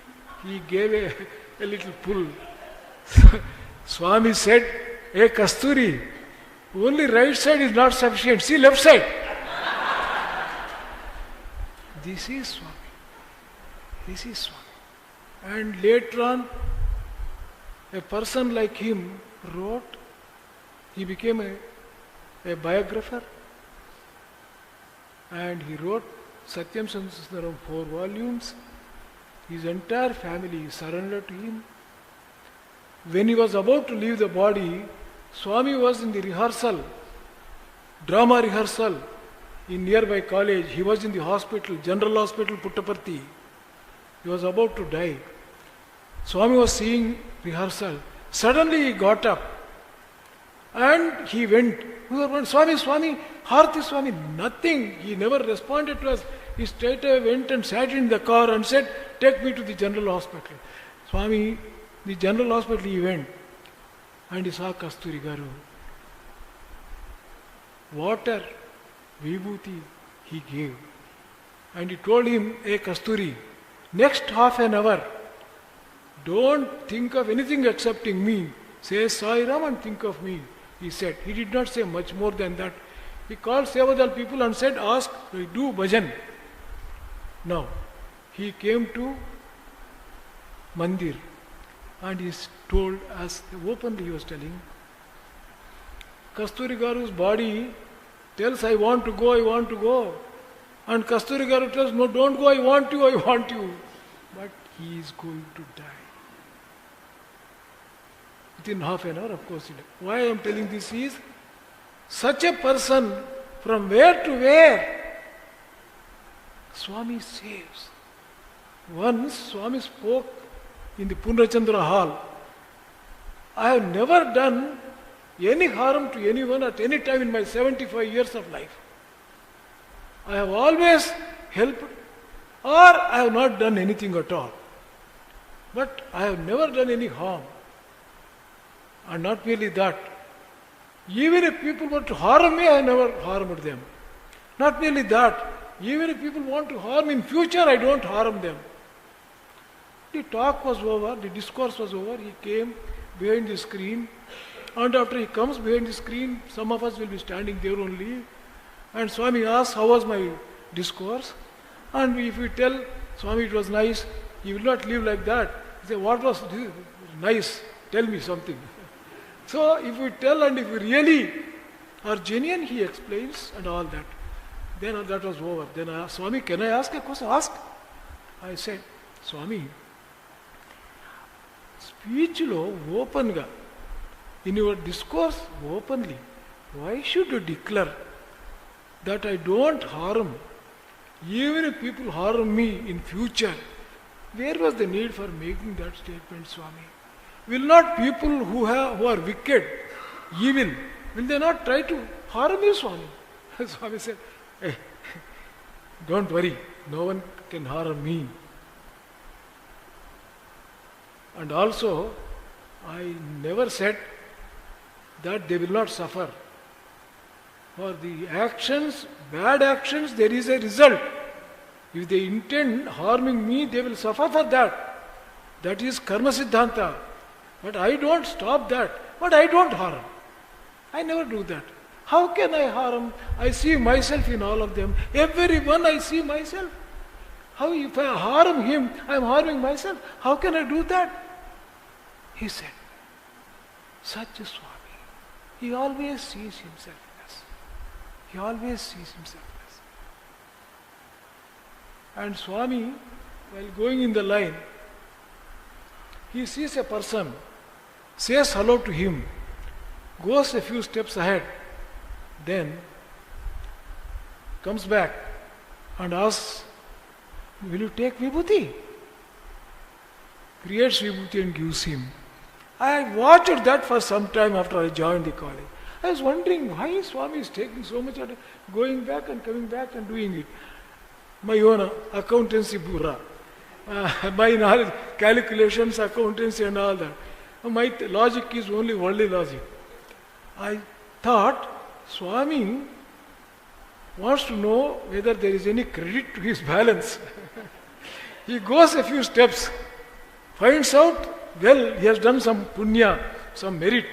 Speaker 1: he gave a little pull. Swami said, hey Kasturi, only right side is not sufficient. See left side. This is Swami. This is Swami. And later on, a person like him wrote, he became a biographer, and he wrote Satyam Sansundaram 4 volumes. His entire family surrendered to him. When he was about to leave the body, Swami was in the rehearsal, drama rehearsal in nearby college. He was in the hospital, General Hospital, Puttaparthi. He was about to die. Swami was seeing rehearsal. Suddenly he got up and he went. We were going, Swami, Swami, Harthi Swami, nothing. He never responded to us. He straight away went and sat in the car and said, take me to the General Hospital. Swami, the General Hospital he went and he saw Kasturi Garu. Water, vibhuti he gave. And he told him, hey Kasturi, next half an hour, don't think of anything excepting me. Say Sai Ram and think of me, he said. He did not say much more than that. He called Sevadal people and said, ask, do bhajan. Now, he came to Mandir and he told us, openly he was telling, Kasturi Garu's body tells, I want to go, I want to go. And Kasturi Garu tells, no, don't go, I want you, I want you. But he is going to die. Within half an hour, of course. Why I am telling this is, such a person, from where to where, Swami saves. Once Swami spoke in the Purnachandra hall. I have never done any harm to anyone at any time in my 75 years of life. I have always helped, or I have not done anything at all. But I have never done any harm. And not merely that, Even if people want to harm me, I never harmed them. Not merely that, even if people want to harm in future, I don't harm them. The talk was over, the discourse was over, he came behind the screen, and after he comes behind the screen, some of us will be standing there only, and Swami asks, how was my discourse? And if we tell Swami it was nice, he will not live like that. He say, what was nice? Tell me something. So if we tell and if we really are genuine, he explains and all that. Then that was over. Then I asked, Swami, can I ask a question? Ask. I said, Swami, speech lo open ga, in your discourse openly, why should you declare that I don't harm? Even if people harm me in future, where was the need for making that statement, Swami? Will not people who are wicked, evil, will they not try to harm you, Swami? Swami said, hey, don't worry, no one can harm me. And also, I never said that they will not suffer. For the actions, bad actions, there is a result. If they intend harming me, they will suffer for that. That is karma siddhanta. But I don't stop that. But I don't harm. I never do that. How can I harm? I see myself in all of them. Everyone I see myself. How if I harm him, I am harming myself. How can I do that? He said, such a Swami, he always sees himself as. He always sees himself as. And Swami, while going in the line, he sees a person, says hello to him, goes a few steps ahead, then comes back and asks, will you take vibhuti? Creates vibhuti and gives him. I watched that for some time after I joined the college. I was wondering why Swami is taking so much of going back and coming back and doing it. My own accountancy burra, my knowledge, calculations, accountancy and all that. My logic is only worldly logic. I thought Swami wants to know whether there is any credit to his balance. He goes a few steps, finds out, well, he has done some punya, some merit.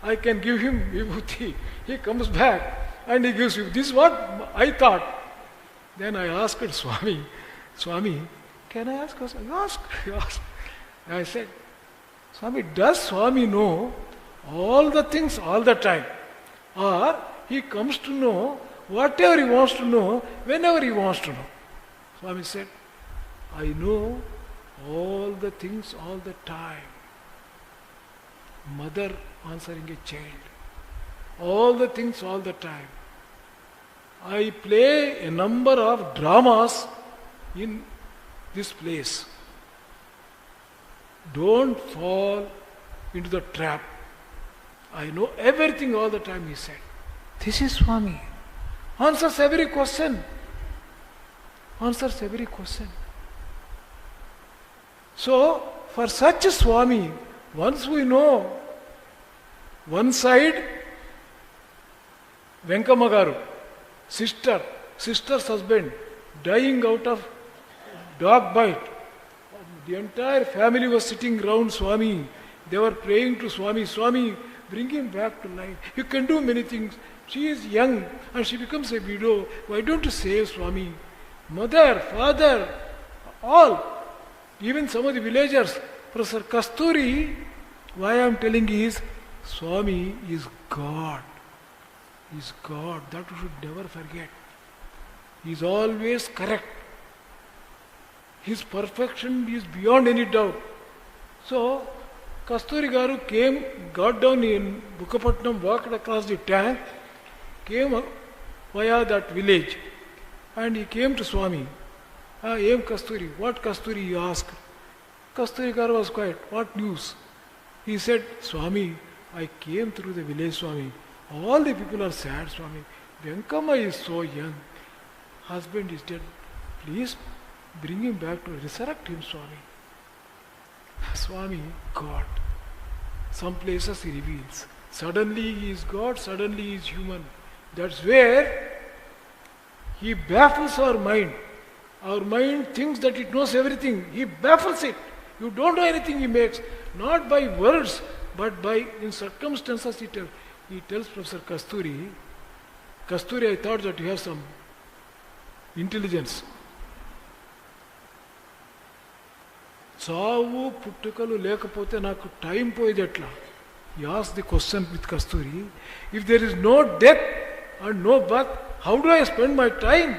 Speaker 1: I can give him vibhuti. He comes back and he gives you. This is what I thought. Then I asked Swami, Swami, can I ask? You ask. You ask. I said, Swami, does Swami know all the things all the time? Or he comes to know whatever he wants to know, whenever he wants to know? Swami said, I know all the things all the time. Mother answering a child. All the things all the time. I play a number of dramas in this place. Don't fall into the trap. I know everything all the time, he said. This is Swami. Answers every question. Answers every question. So, for such a Swami, once we know one side, Venkamagaru, sister's husband, dying out of dog bite. The entire family was sitting round Swami. They were praying to Swami, Swami, bring him back to life. You can do many things. She is young and she becomes a widow. Why don't you save Swami? Mother, father, all. Even some of the villagers, Professor Kasturi, why I am telling is, Swami is God. He is God. That we should never forget. He is always correct. His perfection is beyond any doubt. So, Kasturi Garu came, got down in Bukkapatnam, walked across the tank, came via that village, and he came to Swami. Aim Kasturi, what Kasturi he asked? Kasturi Garu was quiet, what news? He said, Swami, I came through the village, Swami. All the people are sad, Swami. Venkama is so young. Husband is dead. Please bring him back to resurrect him, Swami. Swami, God. Some places he reveals, Suddenly he is God, suddenly he is human. That's where he baffles our mind. Our mind thinks that it knows everything. He baffles it. You don't know anything he makes. Not by words, but by in circumstances he tells. He tells Professor Kasturi, I thought that you have some intelligence. చావు పుట్టుకలు లేకపోతే నాకు time పోయేది ఎట్లా? He asked the question with Kasturi, if there is no death and no birth, how do I spend my time?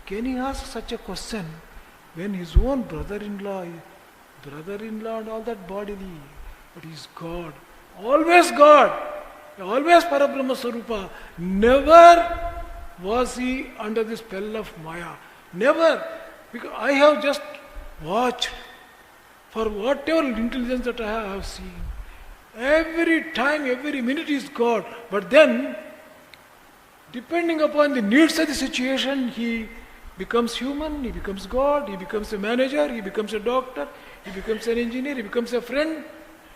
Speaker 1: Can he ask such a question when his own brother-in-law and all that bodily, but he is God, always Parabrahma Swarupa. Never was he under the spell of Maya. Never. Because I have just watched for whatever intelligence that I have seen. Every time, every minute is God. But then, depending upon the needs of the situation, he becomes human, he becomes God, he becomes a manager, he becomes a doctor, he becomes an engineer, he becomes a friend,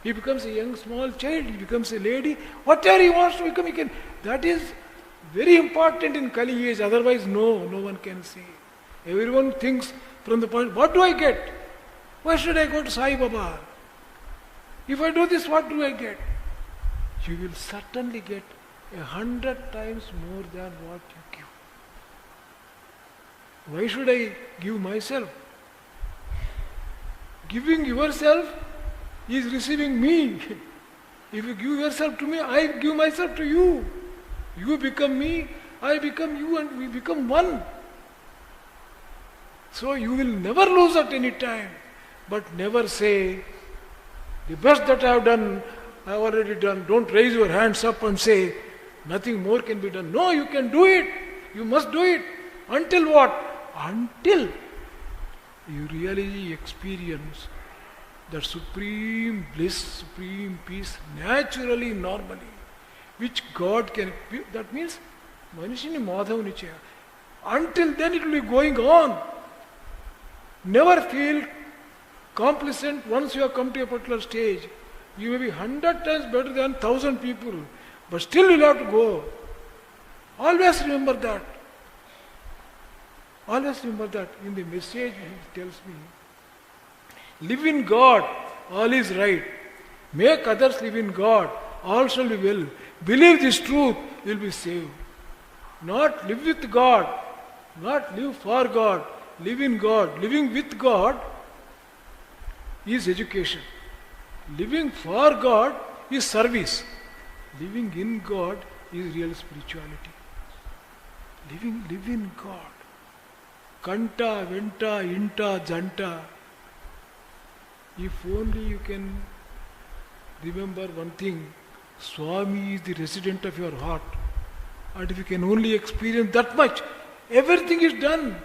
Speaker 1: he becomes a young small child, he becomes a lady. Whatever he wants to become, he can. That is very important in Kali age. Otherwise, no one can see. Everyone thinks from the point, what do I get? Why should I go to Sai Baba? If I do this, what do I get? You will certainly get 100 times more than what you give. Why should I give myself? Giving yourself is receiving me. If you give yourself to me, I give myself to you. You become me, I become you, and we become one. So you will never lose at any time. But never say, the best that I have done, I have already done. Don't raise your hands up and say, nothing more can be done. No, you can do it. You must do it. Until what? Until you really experience that supreme bliss, supreme peace, naturally, normally, which God can. That means, Manishini Madhavani Chaya. Until then it will be going on. Never feel complacent once you have come to a particular stage. You may be 100 times better than 1,000 people, but still you'll have to go. Always remember that. Always remember that. In the message he tells me, live in God, all is right. Make others live in God, all shall be well. Believe this truth, you will be saved. Not live with God, not live for God, live in God. Living with God is education. Living for God is service. Living in God is real spirituality. Live in God. Kanta, Venta, Inta, Janta. If only you can remember one thing, Swami is the resident of your heart. And if you can only experience that much, everything is done.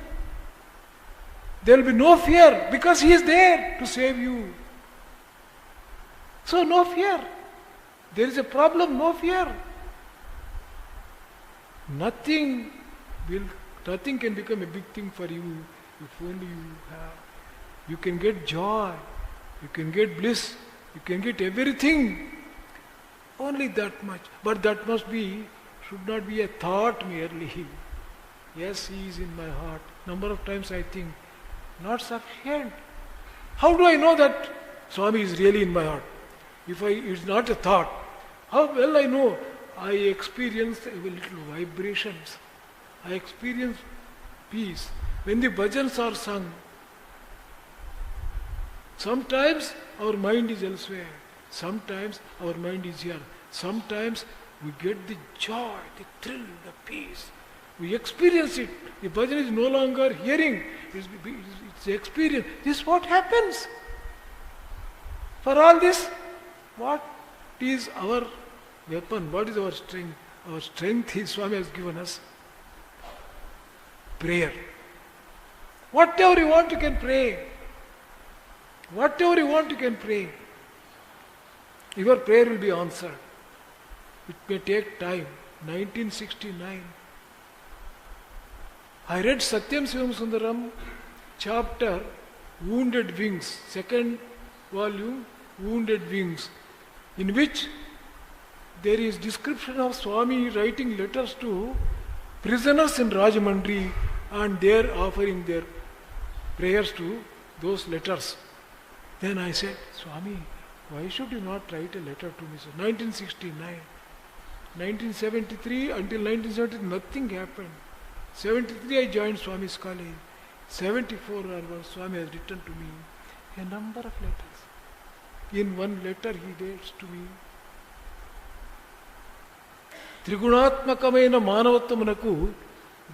Speaker 1: There will be no fear because he is there to save you. So no fear. There is a problem, no fear. Nothing can become a big thing for you if only you have. You can get joy, you can get bliss, you can get everything. Only that much. But that should not be a thought merely. Yes, he is in my heart. Number of times I think, not sufficient. How do I know that Swami is really in my heart? It's not a thought. How well I know? I experience little vibrations. I experience peace. When the bhajans are sung, sometimes our mind is elsewhere. Sometimes our mind is here. Sometimes we get the joy, the thrill, the peace. We experience it. The bhajan is no longer hearing. It's experience. This is what happens. For all this, what is our weapon? What is our strength? Our strength is Swami has given us. Prayer. Whatever you want, you can pray. Whatever you want, you can pray. Your prayer will be answered. It may take time. 1969. I read Satyam Sivam Sundaram, chapter Wounded Wings, second volume, Wounded Wings, in which there is description of Swami writing letters to prisoners in Rajamandri and they are offering their prayers to those letters. Then I said, Swami, why should you not write a letter to me? So 1969, 1973 until 1970 nothing happened. 73 I joined Swami's college. 74 onwards Swami has written to me a number of letters. In one letter he writes to me, త్రిగుణాత్మకమైన మానవత్వమునకు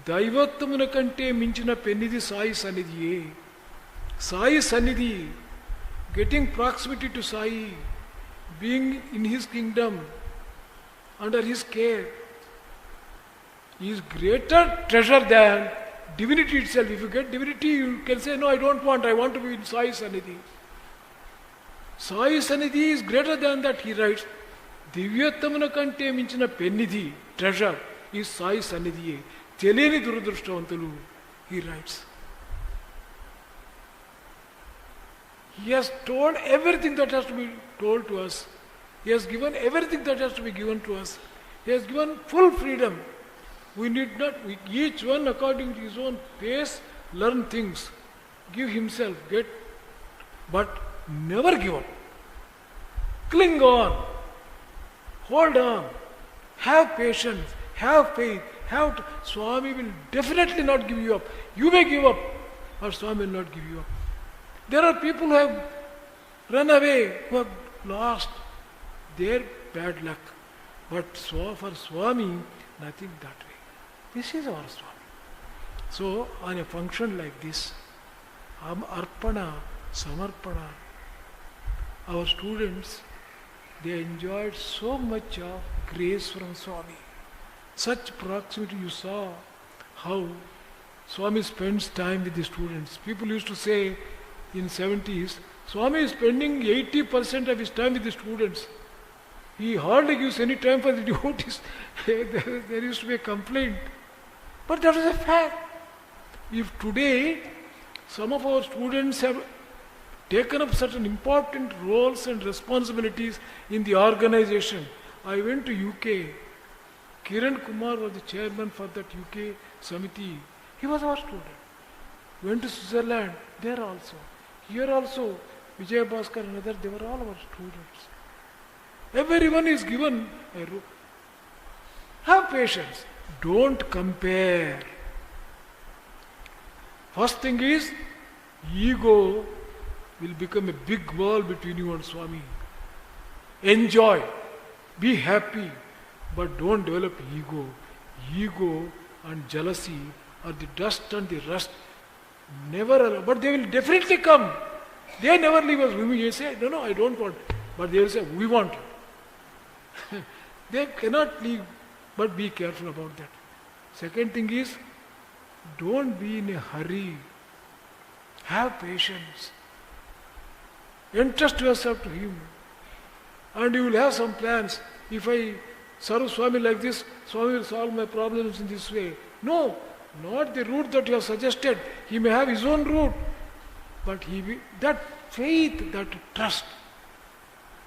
Speaker 1: దైవత్వమున కంటే మించిన పెన్నిది సాయి సన్నిధియే. సాయి సన్నిధి, getting proximity to Sai, being in his kingdom, under his care, is greater treasure than divinity itself. If you get divinity, you can say, no, I don't want, I want to be in Sai Sannidhi. Sai Sannidhi is greater than that, he writes. దివ్యత్వమున కంటే మించిన పెన్నిధి, treasure, is Sai Sannidhiye. తెలియని దురదృష్టవంతులు, he writes. He has told everything that has to be told to us. He has given everything that has to be given to us. He has given full freedom. We need not, each one according to his own pace, learn things, give himself, get, but never give up. Cling on, hold on, have patience, have faith, Swami will definitely not give you up. You may give up, or Swami will not give you up. There are people who have run away, who have lost their bad luck. But for Swami, nothing that way. This is our Swami. So, on a function like this, Arpana, Samarpana, our students, they enjoyed so much of grace from Swami. Such proximity, you saw how Swami spends time with the students. People used to say in 70s, Swami is spending 80% of his time with the students. He hardly gives any time for the devotees. There used to be a complaint. But that is a fact. If today some of our students have taken up certain important roles and responsibilities in the organization. I went to UK. Kiran Kumar was the chairman for that UK Samiti. He was our student. Went to Switzerland, there also. Here also, Vijay Bhaskar and others, they were all our students. Everyone is given a role. Have patience. Don't compare. First thing is, ego will become a big wall between you and Swami. Enjoy. Be happy. But don't develop ego. Ego and jealousy are the dust and the rust. Never allow. But they will definitely come. They never leave us. We say, no, I don't want. But they will say, we want it. They cannot leave. But be careful about that. Second thing is, don't be in a hurry. Have patience. Entrust yourself to him. And you will have some plans. If I serve Swami like this, Swami will solve my problems in this way. No, not the route that you have suggested. He may have his own route. But that faith, that trust.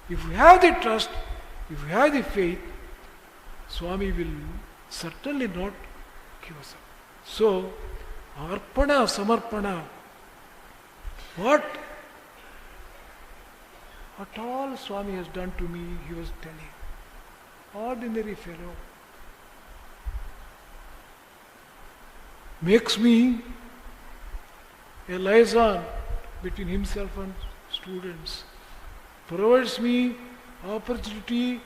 Speaker 1: If you have the trust, if you have the faith, Swami will certainly not give us up. So, Arpana, Samarpana, what all Swami has done to me, he was telling. Ordinary fellow. Makes me a liaison between himself and students. Provides me opportunity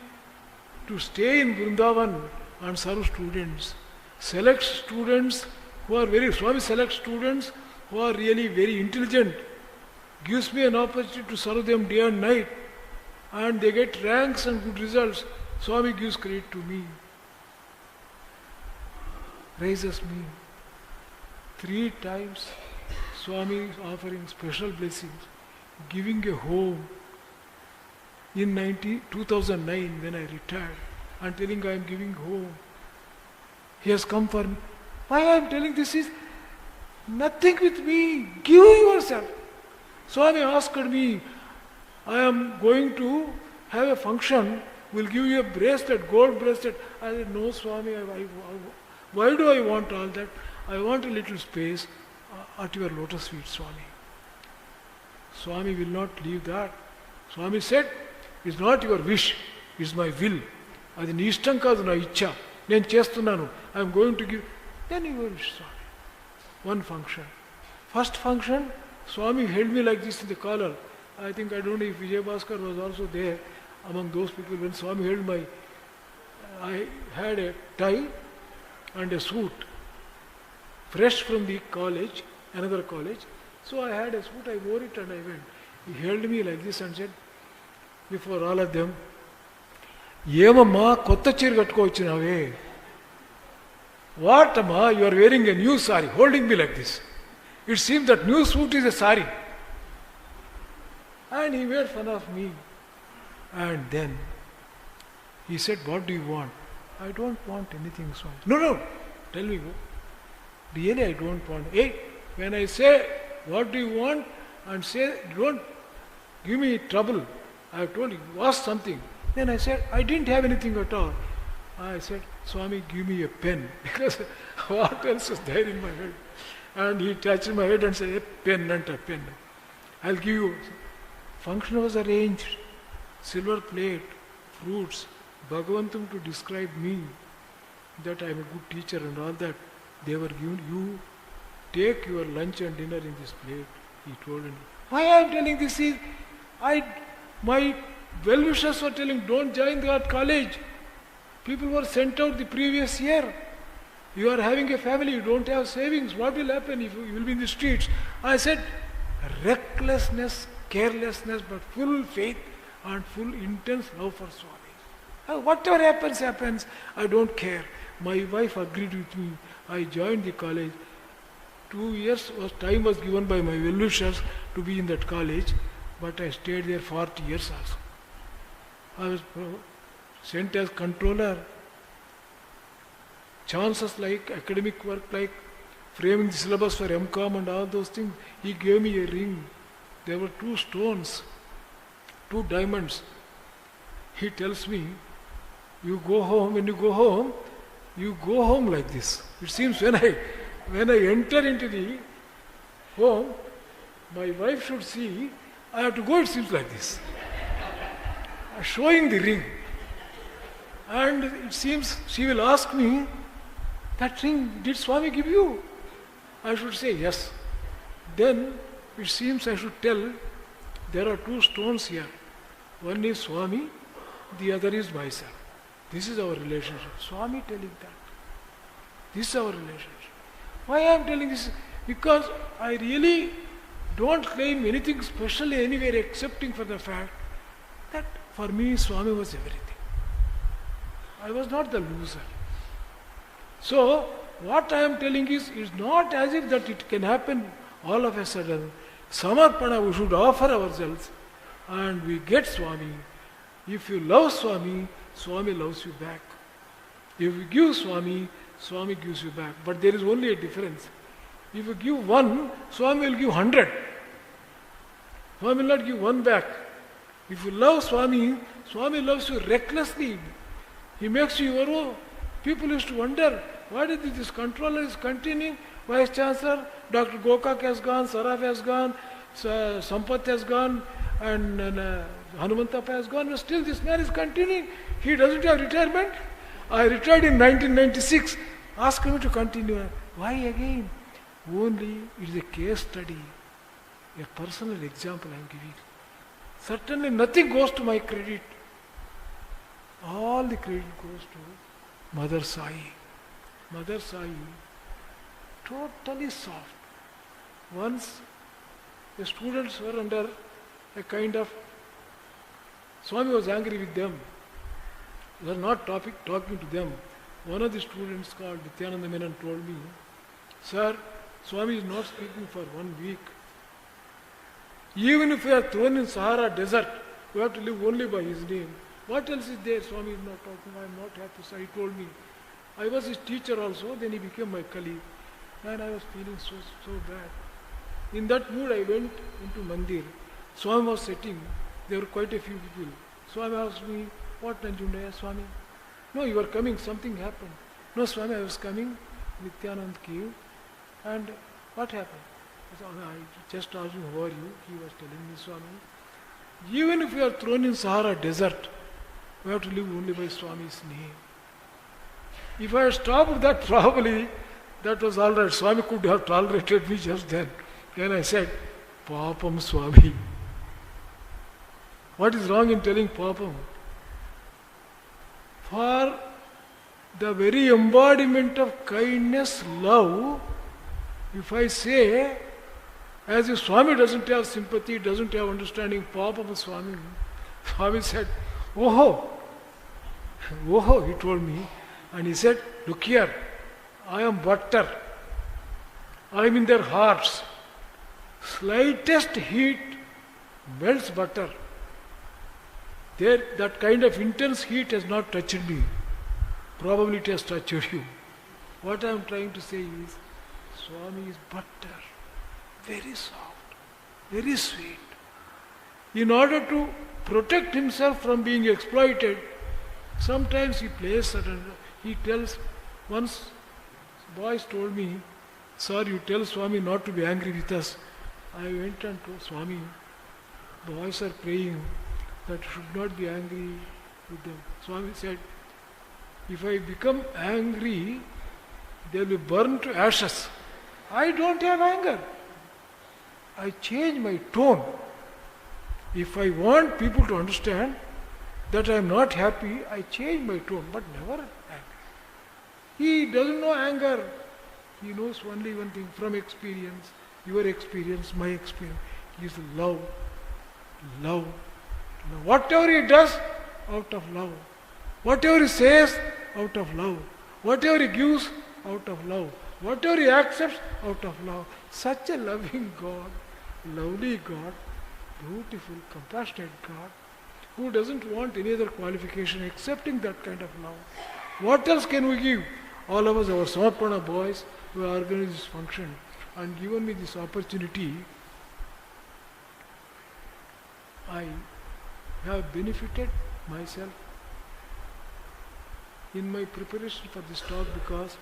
Speaker 1: to stay in Vrindavan and serve students. Selects students who are Swami selects students who are really very intelligent. Gives me an opportunity to serve them day and night. And they get ranks and good results. Swami gives credit to me. Raises me. 3 times Swami is offering special blessings. Giving a home. In 2009 when I retired. And telling I am giving home. He has come for me. Why I am telling this is nothing with me. Give yourself. Swami asked me, I am going to have a function we'll give you a bracelet, gold bracelet. I said, no Swami, why do I want all that? I want a little space at your lotus feet, Swami. Swami will not leave that. Swami said, it's not your wish, it's my will. అది నీ ఇష్టం కాదు, నా ఇచ్చ. నేను చేస్తున్నాను. I'm going to give. Then your wish, Swami. One function. First function, Swami held me like this in the collar. I think, I don't know if Vijay Bhaskar was also there among those people when Swami held my... I had a tie and a suit, fresh from the college, another college. So I had a suit, I wore it and I went. He held me like this and said, before all of them, ఏమమ్మా కొత్త చీర కట్టుకోవచ్చినావే? What amma, you are wearing a new sari, holding me like this. It seems that new suit is a sari. And he made fun of me. And then he said, what do you want? I don't want anything, Swami. No, tell me. Really, I don't want. Hey, when I say, what do you want? And say, don't give me trouble. I have told you, ask something. Then I said, I didn't have anything at all. I said, Swami, give me a pen. Because what else is there in my head? And he touched my head and said, a pen, not a pen. I'll give you. Function was arranged. Silver plate, fruits, Bhagavantam to describe me, that I am a good teacher and all that. They were given, you take your lunch and dinner in this plate. He told me. Why I am telling this is, my well-wishers were telling, don't join that college. People were sent out the previous year. You are having a family, you don't have savings. What will happen if you will be in the streets? I said, recklessness, carelessness, but full faith and full intense love for Swami. Whatever happens, happens. I don't care. My wife agreed with me. I joined the college. 2 years time was given by my well-wishers to be in that college, but I stayed there 40 years also. I was sent as controller. Chances like academic work, like framing the syllabus for MCOM and all those things. He gave me a ring. There were 2 stones, 2 diamonds. He tells me, you go home, when you go home like this. It seems when I enter into the home, my wife should see, I have to go, it seems like this. Showing the ring. And it seems she will ask me, that ring, did Swami give you? I should say yes. Then it seems I should tell, there are 2 stones here. One is Swami, the other is myself. This is our relationship. Swami telling that. This is our relationship. Why I am telling this? Because I really don't claim anything special anywhere excepting for the fact that for me Swami was everything. I was not the loser. So, what I am telling is, it's not as if that it can happen all of a sudden. Samarpana, we should offer ourselves and we get Swami. If you love Swami, Swami loves you back. If you give Swami, Swami gives you back. But there is only a difference. If you give 1, Swami will give 100. Swami will not give 1 back. If you love Swami, Swami loves you recklessly. He makes you your own. People used to wonder, why did this controller is continuing? Vice Chancellor, Dr. Gokak has gone, Saraf has gone, Sampath has gone, and Hanumantappa has gone, but still this man is continuing. He doesn't have retirement. I retired in 1996. Ask him to continue. Why again? Only it is a case study, a personal example I am giving. Certainly nothing goes to my credit. All the credit goes to Mother Sai. Mother Sai, totally soft. Once the students were under a kind of... Swami was angry with them. They were not talking to them. One of the students called Nityananda Menon told me, Sir, Swami is not speaking for 1 week. Even if we are thrown in Sahara desert, we have to live only by his name. What else is there? Swami is not talking. I am not happy. So he told me. I was his teacher also. Then he became my colleague. And I was feeling so bad. In that mood, I went into Mandir. Swami was sitting. There were quite a few people. Swami asked me, What Nanjundaya Swami? No, you are coming, something happened. No Swami, I was coming, Nityanand came, and what happened? I just asked him, how are you? He was telling me, Swami, even if we are thrown in Sahara desert, we have to live only by Swami's name. If I had stopped that, probably that was all right. Swami could have tolerated me just then. Then I said, Papam Swami. What is wrong in telling Papam? For the very embodiment of kindness, love, if I say, as if Swami doesn't have sympathy, doesn't have understanding, Papam Swami, Swami said, oh, he told me, and he said, look here, I am butter. I am in their hearts. Slightest heat melts butter. That kind of intense heat has not touched me. Probably it has touched you. What I am trying to say is, Swami is butter. Very soft, very sweet. In order to protect himself from being exploited, sometimes he plays certain. He tells, once boys told me, sir, you tell Swami not to be angry with us. I went and told Swami, boys are praying that you should not be angry with them. Swami said, if I become angry, they will be burned to ashes. I don't have anger. I change my tone. If I want people to understand that I am not happy, I change my tone, but never angry. He doesn't know anger. He knows only one thing from experience, your experience, my experience. He is love. Love. Whatever he does, out of love. Whatever he says, out of love. Whatever he gives, out of love. Whatever he accepts, out of love. Such a loving God, lovely God, beautiful, compassionate God, who doesn't want any other qualification excepting that kind of love. What else can we give? All of us, our Samapana boys, who have organized this function and given me this opportunity, I have benefited myself in my preparation for this talk, because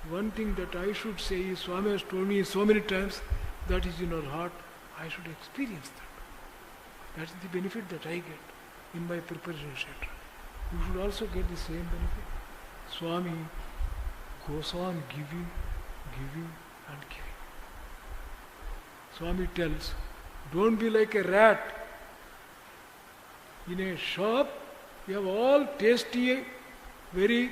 Speaker 1: one thing that I should say is, Swami has told me so many times, that is in our heart, I should experience that. That is the benefit that I get in my preparation, etc. You should also get the same benefit. Swami goes on giving, giving and giving. Swami tells, don't be like a rat. In a shop, you have all tasty, very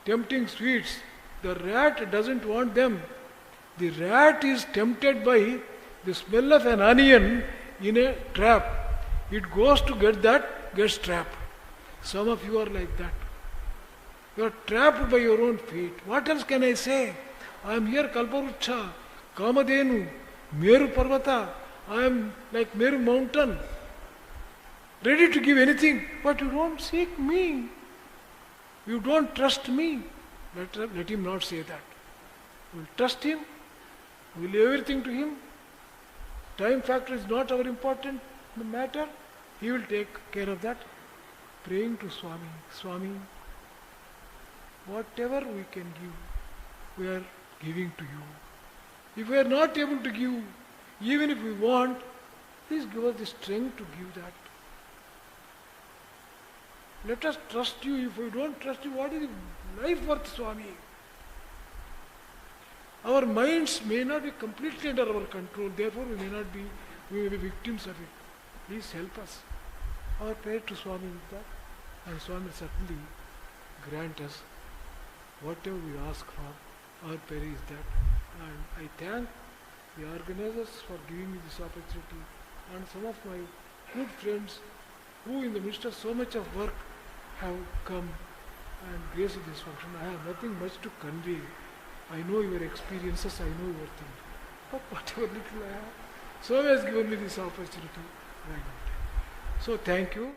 Speaker 1: tempting sweets. The rat doesn't want them. The rat is tempted by the smell of an onion in a trap. It goes to get that, gets trapped. Some of you are like that. You are trapped by your own fate. What else can I say? I am here Kalparucha, Kamadhenu, Meru Parvata. I am like Meru mountain, ready to give anything, but you don't seek me. You don't trust me. Let him not say that. We'll trust him. We'll leave everything to him. Time factor is not our important matter. He will take care of that. Praying to Swami. Swami, whatever we can give, we are giving to you. If we are not able to give, even if we want, please give us the strength to give that. Let us trust you. If we don't trust you, what is life worth, Swami? Our minds may not be completely under our control, therefore we may be victims of it. Please help us. Our prayer to Swami is that, and Swami will certainly grant us whatever we ask for. Our prayer is that. And I thank the organizers for giving me this opportunity, and some of my good friends who in the midst of so much of work have come and graced this function. I have nothing much to convey. I know your experiences, I know your things. But whatever little I have, Swami has given me this opportunity. Right. So thank you.